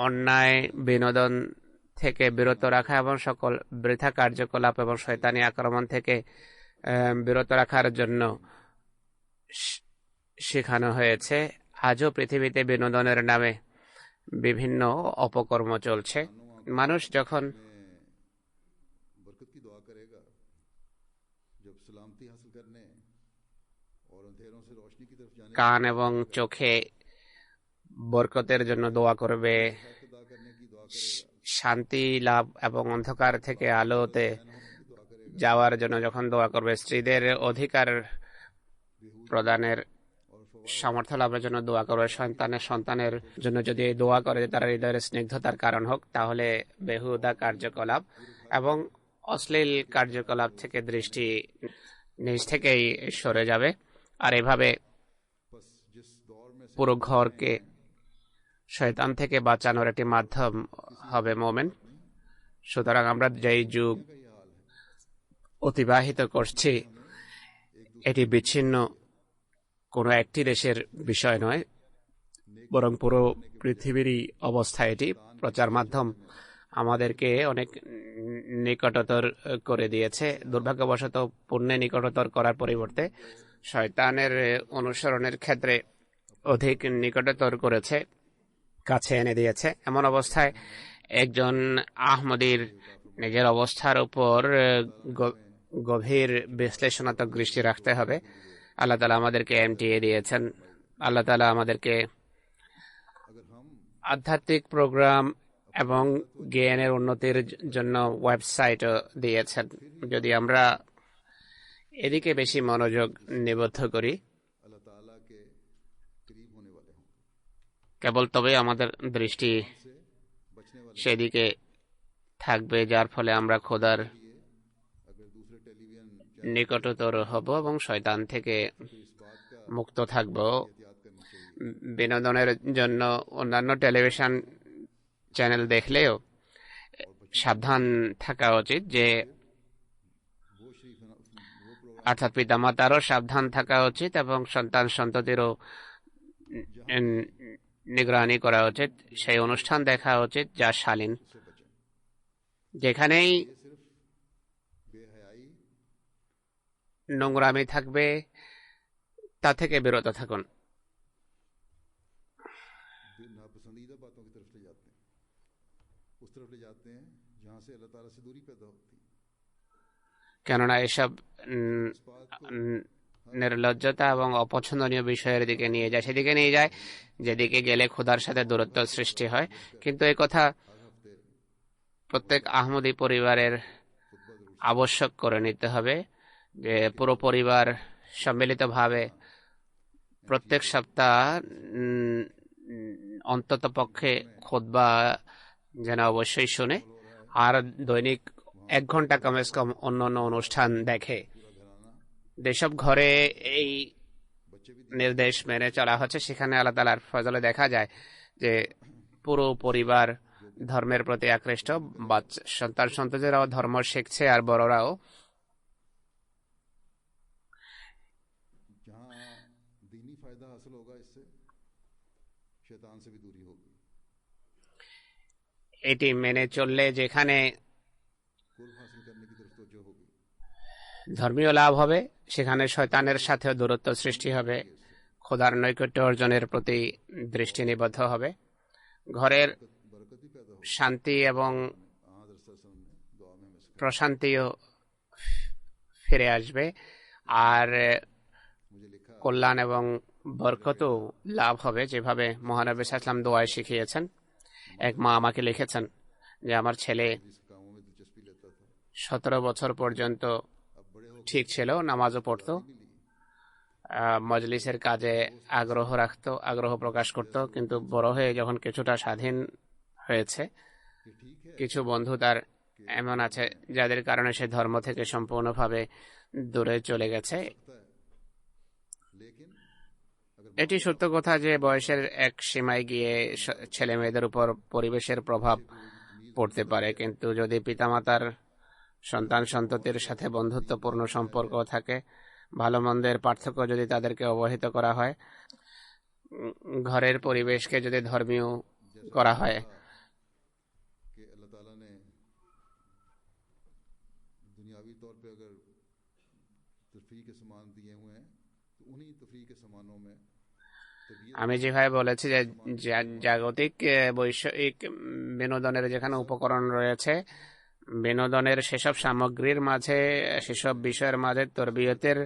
অন্যায় বিনোদন থেকে বিরত রাখা এবং সকল বৃথা কার্যকলাপ এবং শয়তানি আক্রমণ থেকে বিরত রাখার জন্য শেখানো হয়েছে। আজও পৃথিবীতে বিনোদনের নামে বিভিন্ন অপকর্ম চলছে। মানুষ যখন কান এবং চোখে বরকতের জন্য দোয়া করবে, শান্তি লাভ এবং অন্ধকার থেকে আলোতে যাওয়ার জন্য যখন দোয়া করবে, স্ত্রীদের অধিকার প্রদানের সামর্থ্য লাভের জন্য দোয়া করবে, সন্তানের জন্য যদি দোয়া করে তারা হৃদয়ের স্নিগ্ধতার কারণ হোক, তাহলে বেহুদা কার্যকলাপ এবং অশ্লীল কার্যকলাপ থেকে দৃষ্টি নিজ থেকেই সরে যাবে। আর এভাবে পুরো ঘরকে শয়তান থেকে বাঁচানোর একটি মাধ্যম হবে মুমিন। সুতরাং আমরা যেই যুগ অতিবাহিত করছি, এটি বিচ্ছিন্ন কোনো একটি দেশের বিষয় নয়, বরং পুরো পৃথিবীরই অবস্থা। এটি প্রচার মাধ্যম আমাদেরকে অনেক নিকটতর করে দিয়েছে। দুর্ভাগ্যবশত পুণ্যে নিকটতর করার পরিবর্তে শয়তানের অনুসরণের ক্ষেত্রে অধিক নিকটতর করেছে, কাছে এনে দিয়েছে। এমন অবস্থায় একজন আহমদীর নিজের অবস্থার উপর গভীর বিশ্লেষণাত্মক দৃষ্টি রাখতে হবে। আল্লাহ তাআলা আমাদেরকে এমটিএ দিয়েছেন, আল্লাহ তাআলা আমাদেরকে আধ্যাত্মিক প্রোগ্রাম এবং জ্ঞানের উন্নতির জন্য ওয়েবসাইটও দিয়েছেন। যদি আমরা এদিকে বেশি মনোযোগ নিবদ্ধ করি, কেবল তবে আমাদের দৃষ্টি সেদিকে থাকবে, যার ফলে আমরা খোদার নিকটতর হব এবং শয়তান থেকে মুক্ত থাকব। বিনোদনের জন্য অন্যান্য টেলিভিশন চ্যানেল দেখলেও সাবধান থাকা উচিত, যে অর্থাৎ পিতামাতারও সাবধান থাকা উচিত এবং সন্তান সন্ততিরও নিগরানি করা উচিত। সেই অনুষ্ঠান দেখা উচিত যা শালীন। যেখানেই নোংরামি থাকবে তা থেকে বিরত থাকুন। কেননা এসব নির্লজ্জতা এবং অপছন্দনীয় বিষয়ের দিকে নিয়ে যায়, সেদিকে নিয়ে যায় যেদিকে গেলে খোদার সাথে দূরত্ব সৃষ্টি হয়। কিন্তু এই কথা প্রত্যেক আহমদী পরিবারের আবশ্যক করে নিতে হবে যে পুরো পরিবার সম্মিলিতভাবে প্রত্যেক সপ্তাহ অন্তত পক্ষে খুতবা যেন অবশ্যই শুনে, আর দৈনিক 1 ঘন্টা কমে কম অন্যান্য অনুষ্ঠান দেখে। যেসব ঘরে এই নির্দেশ মেনে চলা হচ্ছে সেখানে আল্লাহ তাআলার ফজলে দেখা যায় যে পুরো পরিবার ধর্মের প্রতি আকৃষ্ট, সন্তান সন্ততিরাও ধর্ম শিখছে আর বড়রাও। এটি মেনে চললে যেখানে ধর্মীয় লাভ হবে সেখানে শয়তানের সাথে দূরত্ব সৃষ্টি হবে, খোদার নৈকট্য অর্জনের প্রতি দৃষ্টি নিবদ্ধ হবে, ঘরের শান্তি এবং প্রশান্তিও ফিরে আসবে, আর কল্যাণ এবং বরকতও লাভ হবে, যেভাবে মহানবী সাল্লাল্লাহু আলাইহি ওয়াসাল্লাম দোয়ায় শিখিয়েছেন। এক মা আমাকে লিখেছেন যে আমার ছেলে 17 বছর পর্যন্ত ঠিক ছিল, নামাজও পড়তো, মজলিসের কাজে আগ্রহ প্রকাশ করত, কিন্তু বড় হয়ে যখন কিছুটা স্বাধীন হয়েছে, কিছু বন্ধু তার এমন আছে যাদের কারণে সে ধর্ম থেকে সম্পূর্ণভাবে দূরে চলে গেছে। এটি সত্য কথা যে বয়সের এক সীমায় গিয়ে ছেলে মেয়েদের উপর পরিবেশের প্রভাব পড়তে পারে, কিন্তু যদি পিতামাতার সন্তান সন্ততির সাথে বন্ধুত্বপূর্ণ সম্পর্ক থাকে, ভালো মন্দের পার্থক্য যদি তাদেরকে অবহিত করা হয়, ঘরের পরিবেশকে যদি ধর্মীয় করা হয়, আমি যেভাবে বলেছি যে জাগতিক বৈষয়িক বিনোদনের যেখানে উপকরণ রয়েছে, বিনোদনের সেসব সামগ্রীর মাঝে, সেসব বিষয়ের মাঝে তরবিয়তের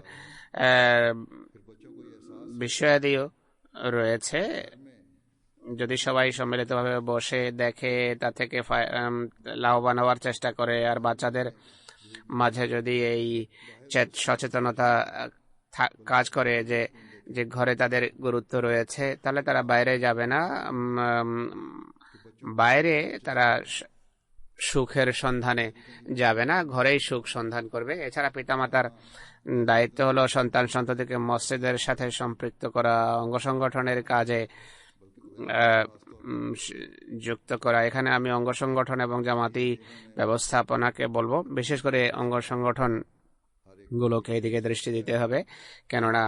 বিষয়াদিও রয়েছে। যদি সবাই সম্মিলিতভাবে বসে দেখে, তা থেকে লাভবান হওয়ার চেষ্টা করে, আর বাচ্চাদের মাঝে যদি এই সচেতনতা কাজ করে যে ঘরে তাদের গুরুত্ব রয়েছে, তাহলে তারা বাইরে যাবে না, বাইরে তারা সুখের সন্ধানে যাবে না, ঘরেই সুখ সন্ধান করবে। এছাড়া পিতামাতার দায়িত্ব হলো সন্তান সন্ততিকে মসজিদের সাথে সম্পৃক্ত করা, অঙ্গ সংগঠনের কাজে যুক্ত করা। এখানে আমি অঙ্গ সংগঠন এবং জামাতি ব্যবস্থাপনাকে বলবো, বিশেষ করে অঙ্গ সংগঠন গুলোকে এদিকে দৃষ্টি দিতে হবে, কেননা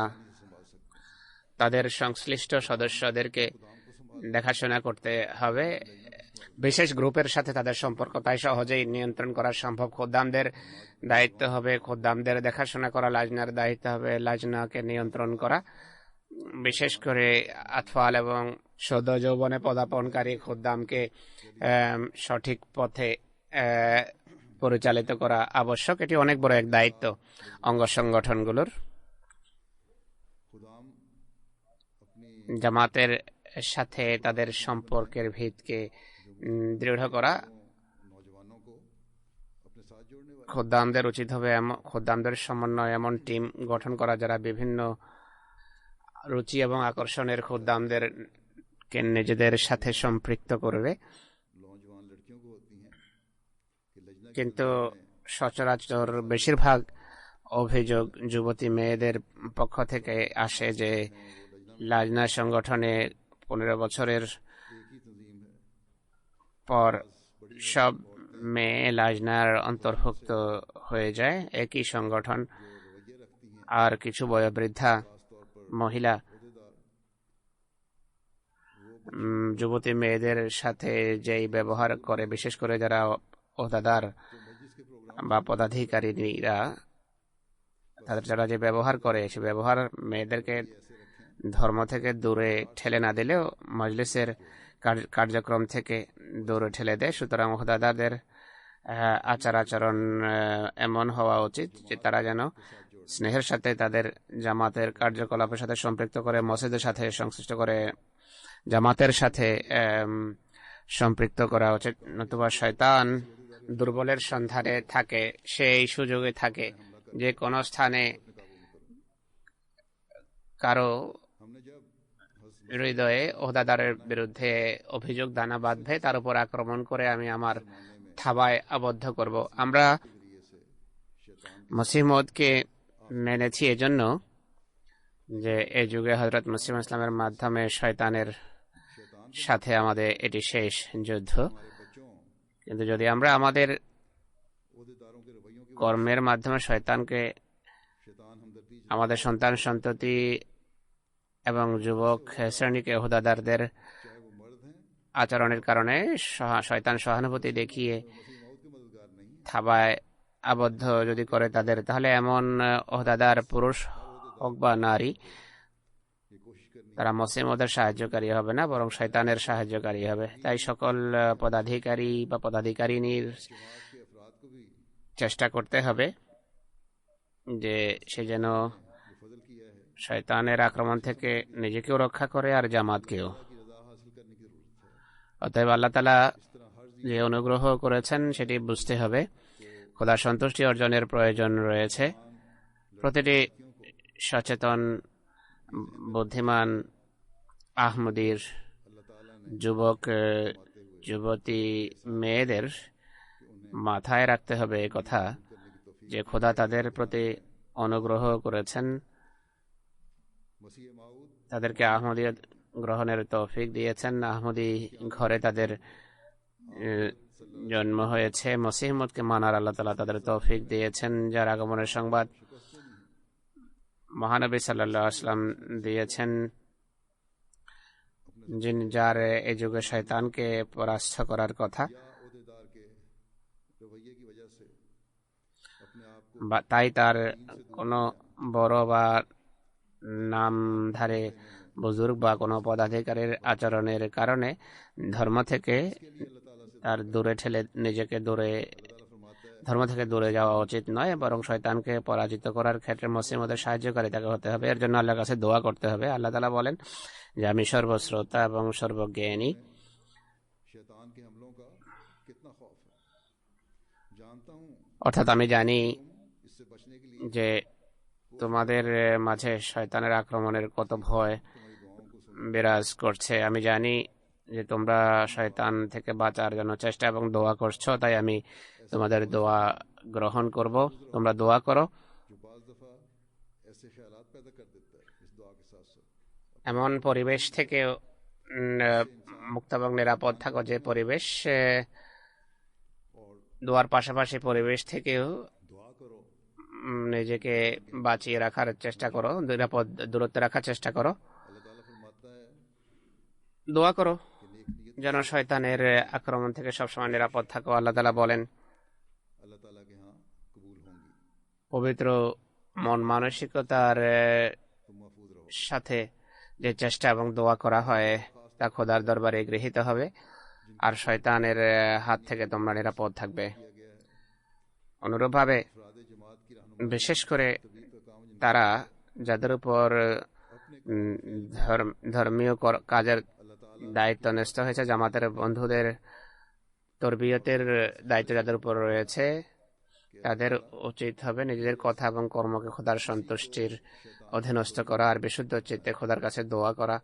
তাদের সংশ্লিষ্ট সদস্যদেরকে দেখাশোনা করতে হবে। বিশেষ গ্রুপের সাথে তাদের সম্পর্ক তাই সহজেই নিয়ন্ত্রণ করা সম্ভব। খোদ্দামদের দায়িত্ব হবে খোদ্দামদের দেখাশোনা করা, লাজনার দায়িত্ব হবে লাজনাকে নিয়ন্ত্রণ করা। বিশেষ করে আতফাল এবং সদ্য যৌবনে পদার্পণকারী খোদ্দামকে সঠিক পথে পরিচালিত করা আবশ্যক। এটি অনেক বড় এক দায়িত্ব অঙ্গ সংগঠনগুলোর। জামাতের সাথে তাদের সম্পর্কের ভিতকে দৃঢ় করা। খোদ্দামদের উচিত হবে খোদ্দামদের সমন্বয় এমন টিম গঠন করা যারা বিভিন্ন রুচি এবং আকর্ষণের খোদ্দামদেরকে নিজেদের সাথে সম্পৃক্ত করবে। কিন্তু সচরাচর বেশিরভাগ অভিযোগ যুবতী মেয়েদের পক্ষ থেকে আসে যে লাজনা সংগঠনে 15 বছরের পর সব মেয়ে লাজনার অন্তর্ভুক্ত হয়ে যায় একই সংগঠন, আর কিছু বয়োবৃদ্ধা মহিলা যুবতী মেয়েদের সাথে যেই ব্যবহার করে, বিশেষ করে যারা ওহদাদার বা পদাধিকারীরা, তাদের যারা যে ব্যবহার করে, সে ব্যবহার মেয়েদেরকে ধর্ম থেকে দূরে ঠেলে না দিলেও মজলিসের কার্যক্রম থেকে দূরে ঠেলে দেয়। সুতরাং ওহদাদারদের আচার আচরণ এমন হওয়া উচিত যে তারা যেন স্নেহের সাথে তাদের জামাতের কার্যকলাপের সাথে সম্পৃক্ত করে, মসজিদের সাথে সংশ্লিষ্ট করে, জামাতের সাথে সম্পৃক্ত করা উচিত। নতুবা শয়তান দুর্বলের সন্ধানে থাকে, সেই সুযোগে থাকে যে কোনো স্থানে কারো হৃদয়ে ওহদাদারের বিরুদ্ধে অভিযোগ দানা বাঁধবে, তার উপর আক্রমণ করে আমি আমার থাবায় আবদ্ধ করব। আমরা মসিহ মউদকে মেনেছি এজন্য যে এই যুগে হযরত মুসলিম ইসলামের মাধ্যমে শয়তানের সাথে আমাদের এটি শেষ যুদ্ধ। কিন্তু যদি আমরা আমাদের কর্মের মাধ্যমে শয়তানকে আমাদের সন্তান সন্ততি এবং যুবক শ্রেণীকে ওহদাদারদের আচরণের কারণে শয়তান সহানুভূতি দেখিয়ে থাবায় আবদ্ধ যদি করে তাদের, তাহলে এমন ওহদাদার পুরুষ হোক বা নারী, তারা মুসলিম ওদের সাহায্যকারী হবে না, বরং শয়তানের সাহায্যকারী হবে। তাই সকল পদাধিকারী বা পদাধিকারিণীর চেষ্টা করতে হবে যে সে যেন শয়তানের আক্রমণ থেকে নিজেকেও রক্ষা করে আর জামাতকেও। অতএব আল্লাহ তাআলা যে অনুগ্রহ করেছেন সেটি বুঝতে হবে। খোদার সন্তুষ্টি অর্জনের প্রয়োজন রয়েছে। প্রতিটি সচেতন বুদ্ধিমান আহমদীর যুবক যুবতী মেয়েদের মাথায় রাখতে হবে এই কথা যে খোদা তাদের প্রতি অনুগ্রহ করেছেন, তাদেরকে আহমদিয়ত গ্রহণের তৌফিক দিয়েছেন, আহমদী ঘরে তাদের জন্ম হয়েছে, মসিহ মউদকে মানার আল্লাহ তাআলা তাদের তৌফিক দিয়েছেন, যার আগমনের সংবাদ মহানবী সাল্লাল্লাহু আলাইহি ওয়াসাল্লাম দিয়েছেন, যার এই যুগে শয়তানকে পরাস্ত করার কথা। তাই তার কোনো বড় বা নামধারী বুজুর্গ বা কোনো পদাধিকারীর আচরণের কারণে ধর্ম থেকে তার দূরে ঠেলে নিজেকে ধর্ম থেকে দূরে যাওয়া উচিত নয়, বরং শয়তানকে পরাজিত করার ক্ষেত্রে মুসলিমদের সাহায্যকারী তাকে হতে হবে। এর জন্য আল্লাহর কাছে দোয়া করতে হবে। আল্লাহ তাআলা বলেন যে আমি সর্বশ্রোতা এবং সর্বজ্ঞানী। অর্থাৎ আমি জানি যে তোমাদের মাঝে শয়তানের আক্রমণের কত ভয় বিরাজ করছে। আমি জানি যে তোমরা শয়তান থেকে বাঁচার জন্য চেষ্টা এবং দোয়া করছো, তাই আমি তোমাদের দোয়া গ্রহণ করব। তোমরা দোয়া করো। এমন পরিবেশ থেকে মুক্ত এবং নিরাপদ থাকো যে পরিবেশ, দোয়ার পাশাপাশি পরিবেশ থেকেও নিজেকে বাঁচিয়ে রাখার চেষ্টা করো, নিরাপদ দূরত্বে রাখার চেষ্টা করো। দোয়া করো যেন শয়তানের আক্রমণ থেকে সবসময় নিরাপদ থাকো। আল্লাহ তাআলা বলেন পবিত্র মন মানসিকতার সাথে যে চেষ্টা এবং দোয়া করা হয় তা খোদার দরবারে গৃহীত হবে, আর শয়তানের হাত থেকে তোমরা নিরাপদ থাকবে। অনুরূপভাবে বিশেষ করে তারা যাদের উপর ধর্মীয় কাজের দায়িত্ব ন্যস্ত হয়েছে, জামাতের বন্ধুদের তরবিয়তের দায়িত্ব যাদের উপর রয়েছে, তাদের উচিত হবে নিজেদের কথা এবং কর্মকে খোদার সন্তুষ্টির অধীনস্থ করা আর বিশুদ্ধ চিত্তে খোদার কাছে দোয়া করা,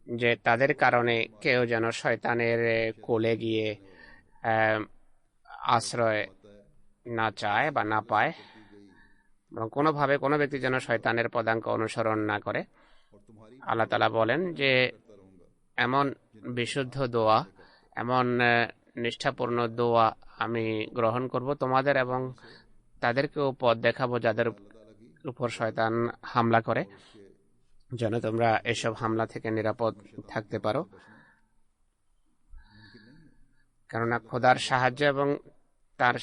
যে তাদের কারণে কেউ যেন শয়তানের কোলে গিয়ে আশ্রয় না চায় বা না পায়, এবং কোনোভাবে কোনো ব্যক্তি যেন শয়তানের পদাঙ্ক অনুসরণ না করে। আল্লাহ তাআলা বলেন যে এমন বিশুদ্ধ দোয়া, এমন নিষ্ঠাপূর্ণ দোয়া আমি গ্রহণ করব তোমাদের, এবং তাদেরকেও পথ দেখাবো যাদের উপর শয়তান হামলা করে, যেন তোমরা এসব হামলা থেকে নিরাপদ থাকতে পারো। কেননা খোদার সাহায্য এবং তার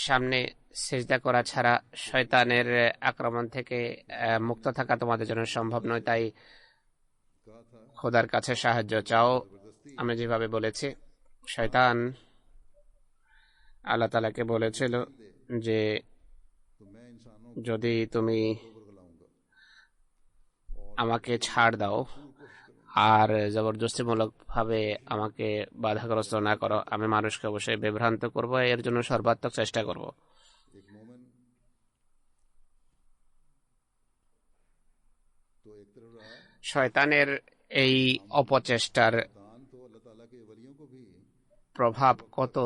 সামনে সিজদা করা ছাড়া শয়তানের আক্রমণ থেকে মুক্ত থাকা তোমাদের জন্য সম্ভব নয়। তাই খোদার কাছে সাহায্য চাও। আমি যেভাবে বলেছি, শয়তান আল্লাহ তাআলাকে বলেছিল যে যদি তুমি আমাকে ছাড় দাও আর জবরদস্তিমূলক ভাবে আমাকে বাধাগ্রস্ত না করো, আমি মানুষকে অবশ্যই বিভ্রান্ত করব, এর জন্য সর্বাত্মক চেষ্টা করব। শয়তানের এই অপচেষ্টার প্রভাব কত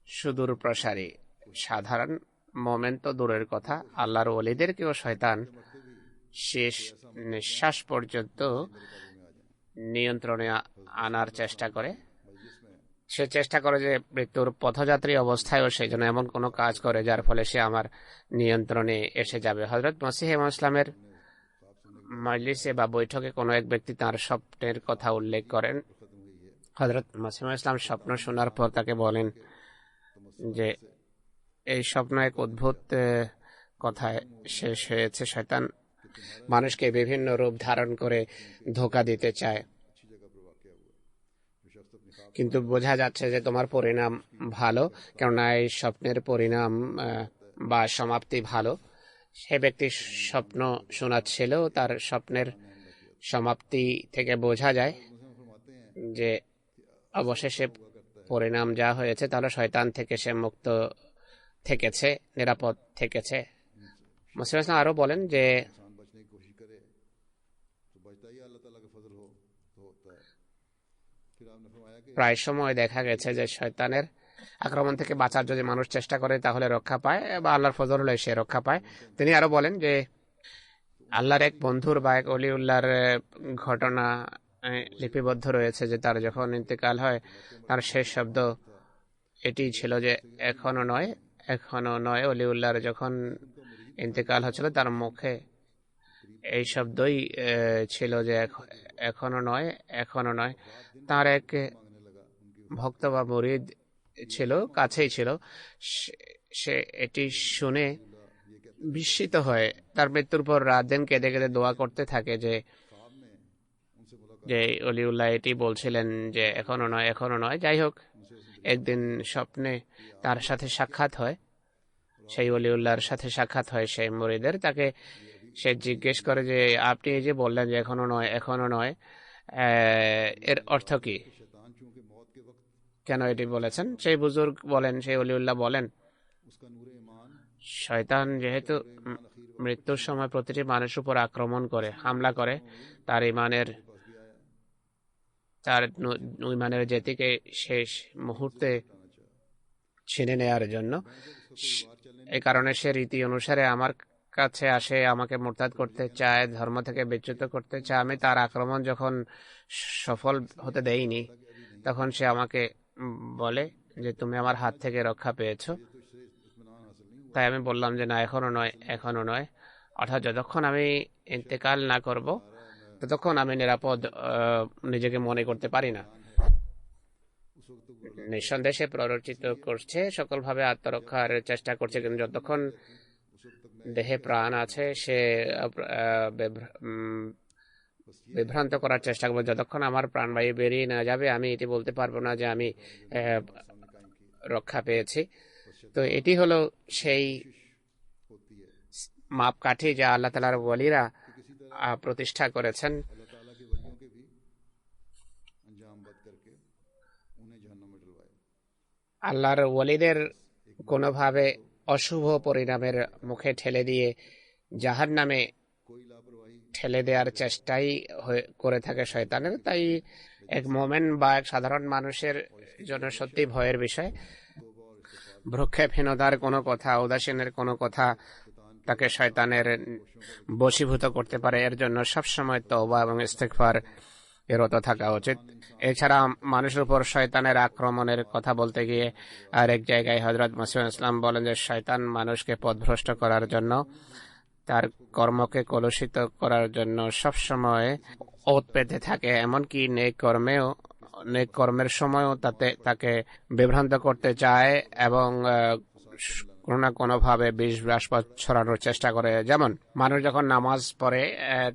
সুদূর প্রসারী। সাধারণ মোমেন তো দূরের কথা, আল্লাহর ওলিদেরকেও শয়তান শেষ নিঃশ্বাস পর্যন্ত নিয়ন্ত্রণে আনার চেষ্টা করে। সে চেষ্টা করে যে মৃত্যুর পথযাত্রী অবস্থায়ও সে যেন এমন কোনো কাজ করে যার ফলে সে আমার নিয়ন্ত্রণে এসে যাবে। হযরত মসিহ ইসলামের মজলিসে বা বৈঠকে কোনো এক ব্যক্তি তার স্বপ্নের কথা উল্লেখ করেন। হযরত মসিহ ইসলাম স্বপ্ন শোনার পর তাকে বলেন যে এই স্বপ্ন এক অদ্ভুত কথায় শেষ হয়েছে। শয়তান মানুষকে বিভিন্ন রূপ ধারণ করে ধোঁকা দিতে চায়, কিন্তু বোঝা যাচ্ছে যে তোমার পরিণাম ভালো, কেননা এই স্বপ্নের পরিণাম বা সমাপ্তি ভালো। সে ব্যক্তি স্বপ্ন শোনাচ্ছিল, তার স্বপ্নের সমাপ্তি থেকে বোঝা যায় যে অবশেষে পরিণাম যা হয়েছে তাহলে শয়তান থেকে সে মুক্ত থেকেছে, নিরাপদ থেকেছে। মুসলিম ইসলাম আরো বলেন যে প্রায় সময় দেখা গেছে যে শয়তানের আক্রমণ থেকে বাঁচার যদি মানুষ চেষ্টা করে তাহলে রক্ষা পায়, বা আল্লাহর ফজল হলে সে রক্ষা পায়। তিনি আরো বলেন যে আল্লাহর এক বন্ধুর বা এক অলিউল্লাহর ঘটনা লিপিবদ্ধ রয়েছে যে তার যখন ইন্তেকাল হয় তার শেষ শব্দ এটি ছিল যে এখনো নয়, এখনো নয়। অলিউল্লাহর যখন ইন্তেকাল হচ্ছিল তার মুখে এই শব্দই ছিল যে এখনো নয়, এখনো নয়। তার এক ভক্ত বা মুরিদ ছিল, কাছেই ছিল, সে এটি শুনে বিস্মিত হয়। তার মৃত্যুর পর রাত দিন কেঁদে কেঁদে দোয়া করতে থাকে যে অলিউল্লাহ এটি বলছিলেন যে এখনো নয়, এখনো নয়। যাই হোক, একদিন স্বপ্নে তার সাথে সাক্ষাৎ হয়, সেই অলিউল্লাহর সাথে সাক্ষাৎ হয় সেই মুরিদের। তাকে সে জিজ্ঞেস করে যে আপনি এই যে বললেন যে এখনো নয়, এখনো নয়, এর অর্থ কি, কেন এটি বলেছেন? সেই বুজুর্গ বলেন, সেই অলিউল্লাহ বলেন, শয়তান যেহেতু মৃত্যুর সময় প্রতিটি মানুষের উপর আক্রমণ করে, হামলা করে, তার ইমানের জ্যোতিকে শেষ মুহূর্তে ছিনে নেয়ার জন্য, এই কারণে সে রীতি অনুসারে আমার কাছে আসে, আমাকে মুরতাদ করতে চায়, ধর্ম থেকে বিচ্যুত করতে চায়। আমি তার আক্রমণ যখন সফল হতে দেইনি তখন সে আমাকে বলে যে তুমি আমার হাত থেকে রক্ষা পেয়েছো। তাই আমি বললাম যে না, এখনো নয়, এখনো নয়। অর্থাৎ যতক্ষণ আমি ইন্তেকাল না করব ততক্ষণ আমি নিরাপদ নিজেকে মনে করতে পারি না। নিঃসন্দেহে প্ররোচিত করছে, সকলভাবে আত্মরক্ষার চেষ্টা করছে, কিন্তু যতক্ষণ দেহে প্রাণ আছে সে বিভ্রান্ত করার চেষ্টা করবো। যতক্ষণ আমার প্রাণবায়ু বেরিয়ে না যাবে আমি এটি বলতে পারবো না যে আমি রক্ষা পেয়েছি। তো এটি হলো সেই মাপকাঠি যা আল্লাহ তাআলার ওয়ালিরা প্রতিষ্ঠা করেছেন। আল্লাহর ওয়ালিদের কোনোভাবে অশুভ পরিণামের মুখে ঠেলে দিয়ে জাহান্নামে ঠেলে দেওয়ার চেষ্টাই করে থাকে শয়তানের। তাই এক মোমেন বা এক সাধারণ মানুষের জন্য সত্যি ভয়ের বিষয়। ভ্রুক্ষেপহীনতার কোনো কথা, উদাসীনের কোনো কথা তাকে শয়তানের বশীভূত করতে পারে। এর জন্য সবসময় তওবা এবং ইস্তিগফার রত থাকা উচিত। এছাড়া মানুষের উপর শয়তানের আক্রমণের কথা বলতে গিয়ে আরেক জায়গায় হযরত মুসলিম ইসলাম বলেন যে শয়তান মানুষকে পথভ্রষ্ট করার জন্য, তার কর্মকে কলুষিত করার জন্য সবসময় ওত পেতে থাকে, এমনকি নেক কর্মের সময়ও তাকে বিভ্রান্ত করতে চায় এবং কোনো না কোনো ভাবে বিষ বাষ্প ছড়ানোর চেষ্টা করে। যেমন মানুষ যখন নামাজ পড়ে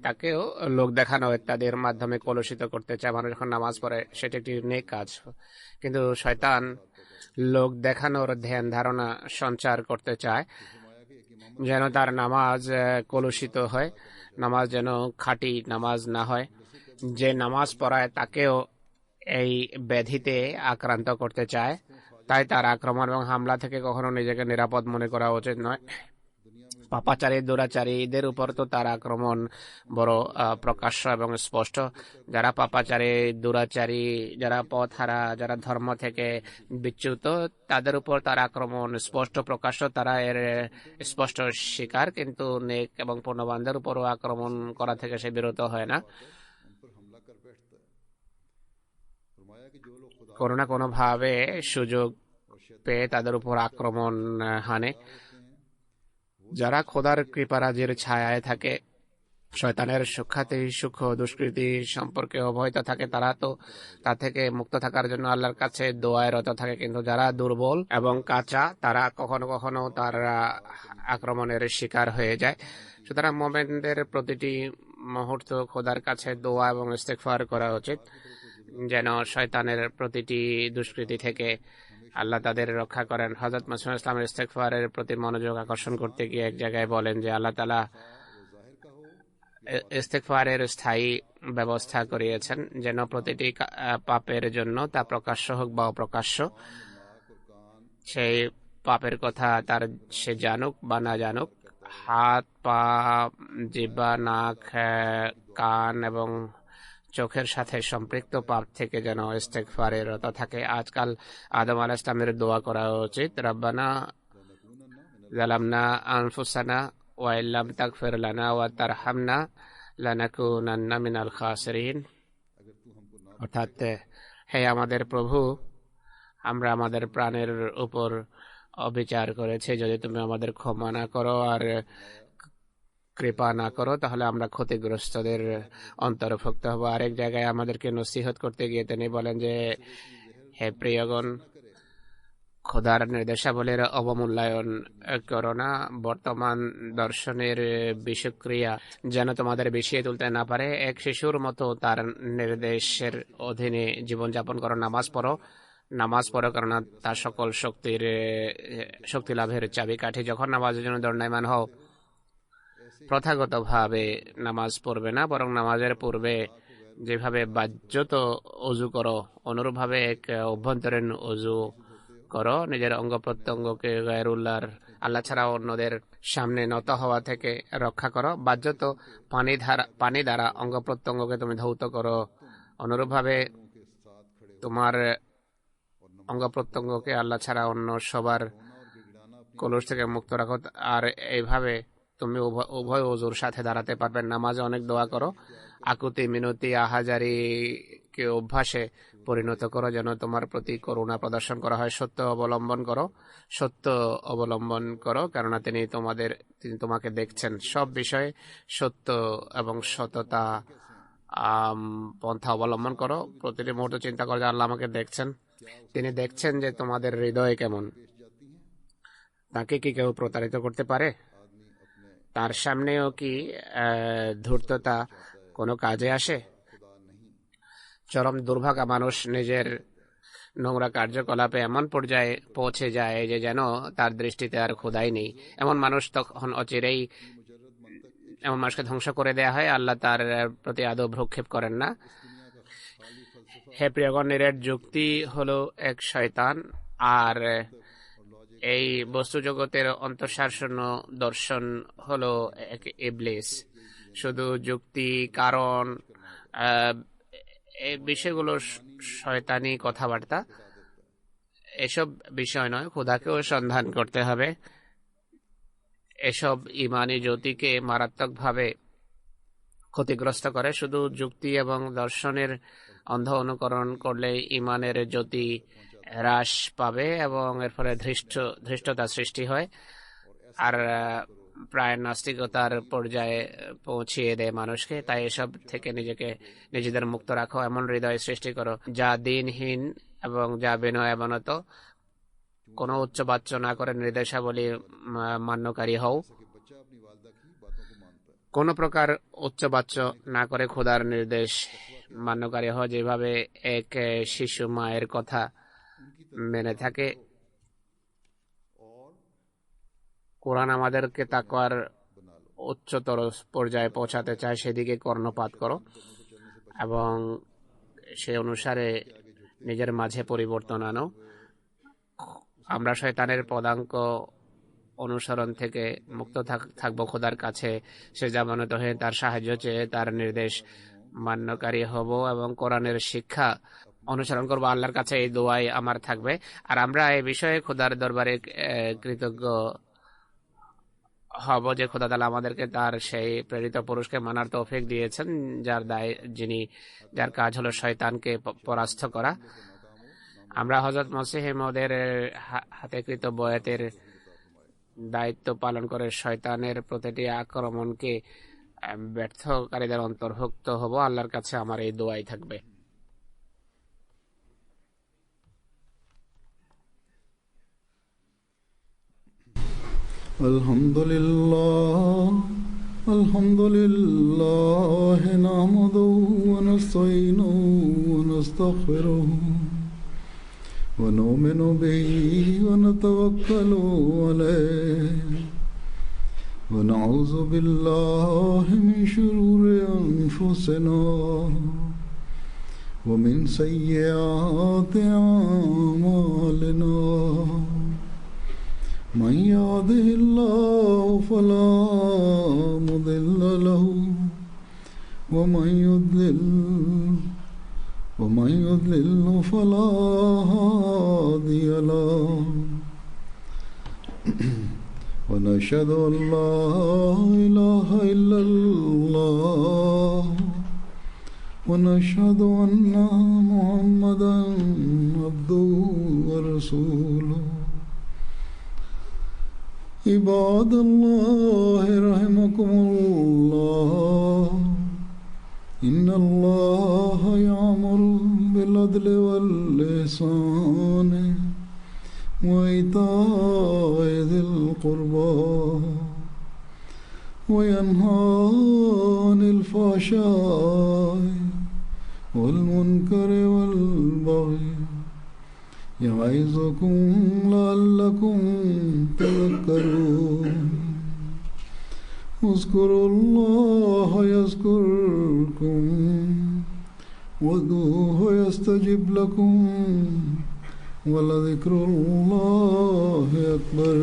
তাকেও লোক দেখানো ইত্যাদির মাধ্যমে কলুষিত করতে চায়। মানুষ যখন নামাজ পড়ে সেটা একটি নেক কাজ, কিন্তু শয়তান লোক দেখানোর ধ্যান ধারণা সঞ্চার করতে চায় যেন তার নামাজ কলুষিত হয়, নামাজ যেন খাঁটি নামাজ না হয়। যে নামাজ পড়ায় তাকেও এই ব্যাধিতে আক্রান্ত করতে চায়। তাই তার আক্রমণ এবং হামলা থেকে কখনো নিজেকে নিরাপদ মনে করা উচিত নয়। পাপাচারী দুরাচারীদের উপর তো তার আক্রমণ বড় প্রকাশ্য এবং স্পষ্ট। যারা পাপাচারী দুরাচারী, যারা পথহারা, যারা ধর্ম থেকে বিচ্যুত, তাদের উপর তার আক্রমণ স্পষ্ট প্রকাশ্য, তারা এর স্পষ্ট শিকার। কিন্তু নেক এবং পুণ্যবানদের উপরও আক্রমণ করা থেকে সে বিরত হয় না। কোনো না কোনো ভাবে সুযোগ পেয়ে তাদের উপর আক্রমণ হানে। যারা খোদার কৃপারাজির ছায়ায় থাকে, শয়তানের সুখ্যাতি সুখ দুষ্কৃতি সম্পর্কে অবহিত থাকে, তারা তো তা থেকে মুক্ত থাকার জন্য আল্লাহর কাছে দোয়ায় রত থাকে। কিন্তু যারা দুর্বল এবং কাঁচা, তারা কখনো কখনো তার আক্রমণের শিকার হয়ে যায়। সুতরাং মুমিনদের প্রতিটি মুহূর্ত খোদার কাছে দোয়া এবং ইস্তিগফার করা উচিত, যেন শয়তানের প্রতিটি দুষ্কৃতি থেকে আল্লাহ তাদের রক্ষা করেন। হযরত মুসলিম ইসলামের ইস্তিগফারের প্রতি মনোযোগ আকর্ষণ করতে গিয়ে এক জায়গায় বলেন যে আল্লাহ তাআলা ইস্তিগফারের স্থায়ী ব্যবস্থা করিয়েছেন, যেন প্রতিটি পাপের জন্য, তা প্রকাশ্য হোক বা অপ্রকাশ্য, সেই পাপের কথা তার সে জানুক বা না জানুক, হাত, পা, জিহ্বা, নাক, কান এবং চোখের সাথে সম্পৃক্ত পাপ থেকে যেন ইস্তিগফারে রত থাকে। আজকাল আদম আলাইহিস সালামের দোয়া করা উচিত, রব্বানা যালামনা আনফুসানা ওয়া ইল্লাম তাগফির লানা ওয়া তারহামনা লানাকুনান্না মিনাল খাসিরিন। অর্থাৎ, হে আমাদের প্রভু, আমরা আমাদের প্রাণের উপর অবিচার করেছি, যদি তুমি আমাদের ক্ষমা না করো আর কৃপা না করো তাহলে আমরা ক্ষতিগ্রস্তদের অন্তর্ভুক্ত হব। আরেক জায়গায় আমাদেরকে নসিহত করতে গিয়ে তিনি বলেন যে হে প্রিয়গণ, খোদার নির্দেশাবলীর অবমূল্যায়ন করো না। বর্তমান দর্শনের বিষক্রিয়া যেন তোমাদের বিষিয়ে তুলতে না পারে। এক শিশুর মতো তার নির্দেশের অধীনে জীবনযাপন করো। নামাজ পড়ো, কারণ তার সকল শক্তি লাভের চাবিকাঠি। যখন নামাজের জন্য দণ্ডায়মান হও, প্রথাগতভাবে নামাজ পড়বে না, বরং নামাজের পূর্বে যেভাবে বাহ্যত অজু করো, অনুরূপভাবে এক অভ্যন্তরীণ অজু করো। নিজের অঙ্গ প্রত্যঙ্গকে গায়রুল্লাহর, আল্লাহ ছাড়া অন্যদের সামনে নত হওয়া থেকে রক্ষা করো। বাহ্যত পানি দ্বারা অঙ্গ প্রত্যঙ্গকে তুমি ধৌত করো। অনুরূপভাবে তোমার অঙ্গ প্রত্যঙ্গকে আল্লাহ ছাড়া অন্য সবার কলুষ থেকে মুক্ত রাখো। আর এইভাবে তুমি উভয় ওযুর সাথে দাঁড়াতে পারবে। নামাজে অনেক দোয়া করো, আকুতি মিনতি আহাজারিকে অভ্যাসে পরিণত করো, যেন তোমার প্রতি করুণা প্রদর্শন করা হয়। সত্য অবলম্বন করো, কেননা তিনি তোমাকে দেখছেন। সব বিষয়ে সত্য এবং সততা পন্থা অবলম্বন করো। প্রতিটি মুহূর্ত চিন্তা করো যে আল্লাহ আমাকে দেখছেন, তিনি দেখছেন যে তোমাদের হৃদয় কেমন। তাকে কি কেউ প্রতারিত করতে পারে? তার সামনেও কি ধূর্ততা কোনো কাজে আসে? চরম দুর্ভাগা মানুষ নিজের নোংরা কার্যকলাপে এমন পর্যায়ে পৌঁছে যায় যে যেন তার দৃষ্টিতে আর খোদাই নেই। এমন মানুষ তখন অচিরেই এমন মানুষকে ধ্বংস করে দেয়া হয়। আল্লাহ তার প্রতি আদৌ ভ্রুক্ষেপ করেন না। হে প্রিয়গণ, নিরেট যুক্তি হলো এক শয়তান, আর এই বস্তু জগতের অন্তঃসারশূন্য দর্শন হলো এক ইবলিস। শুধু যুক্তি, কারণ, এই বিষয়গুলো শয়তানি কথাবার্তা। এসব বিষয় নয়, খোদাকেও সন্ধান করতে হবে। এসব ইমানি জ্যোতিকে মারাত্মকভাবে ক্ষতিগ্রস্ত করে। শুধু যুক্তি এবং দর্শনের অন্ধ অনুকরণ করলে ইমানের জ্যোতি হ্রাস পাবে এবং এর ফলে ধৃষ্টতা সৃষ্টি হয় আর প্রায় নাস্তিকতার পর্যায়ে পৌঁছিয়ে দেয় মানুষকে। তাই এসব থেকে নিজেদের মুক্ত রাখো, এমন হৃদয় সৃষ্টি করো যা দিনহীন এবং যা বিনয়াবনত, কোনো উচ্চবাচ্য না করে নির্দেশাবলী মান্যকারী হও। কোন প্রকার উচ্চবাচ্য না করে খোদার নির্দেশ মান্যকারী হও, যেভাবে এক শিশু মায়ের কথা মেনে থাকে। কোরআন আমাদেরকে তাকওয়ার উচ্চতর পর্যায়ে পৌঁছাতে চায়, সেদিকে কর্ণপাত করো এবং সে অনুসারে নিজের মাঝে পরিবর্তন আনো। আমরা শয়তানের পদাঙ্ক অনুসরণ থেকে মুক্ত থাকবো খোদার কাছে, সে জামানত হয়ে তার সাহায্য চেয়ে তার নির্দেশ মান্যকারী হব এবং কোরআনের শিক্ষা অনুসরণ করবো। আল্লাহর কাছে এই দোয়াই আমার থাকবে। আর আমরা এই বিষয়ে খোদার দরবারে কৃতজ্ঞ হব যে খোদা তাআলা আমাদেরকে তার সেই প্রেরিত পুরুষকে মানার তৌফিক দিয়েছেন, যার কাজ হলো শয়তানকে পরাস্ত করা। আমরা হযরত মসিহ মওউদের হাতে কৃত বয়াতের দায়িত্ব পালন করে শয়তানের প্রতিটি আক্রমণকে ব্যর্থকারীদের অন্তর্ভুক্ত হব। আল্লাহর কাছে আমার এই দোয়াই থাকবে। আলহামদুলিল্লাহ নাহমাদুহু ওয়া নাস্তাঈনুহু ওয়া নাস্তাগফিরুহু ওয়া নু'মিনু বিহি ওয়া নাতাওয়াক্কালু আলাইহি ওয়া নাউযু বিল্লাহি মিন শুরুরি আনফুসিনা ওয়া মিন সাইয়্যাতি আ'মালিনা। من يهده الله فلا مضل له ومن يضلل فلا هادي له ونشهد أن لا إله إلا الله ونشهد أن محمدا عبده ورسوله. عباد الله رحمكم الله إن الله يأمر بالعدل والإحسان وإيتاء ذي القربى وينهى عن الفحشاء والمنكر والبغي يعظكم لعلكم تذكرون. اذكروا الله يذكركم وادعوه يستجب لكم ولذكر الله أكبر.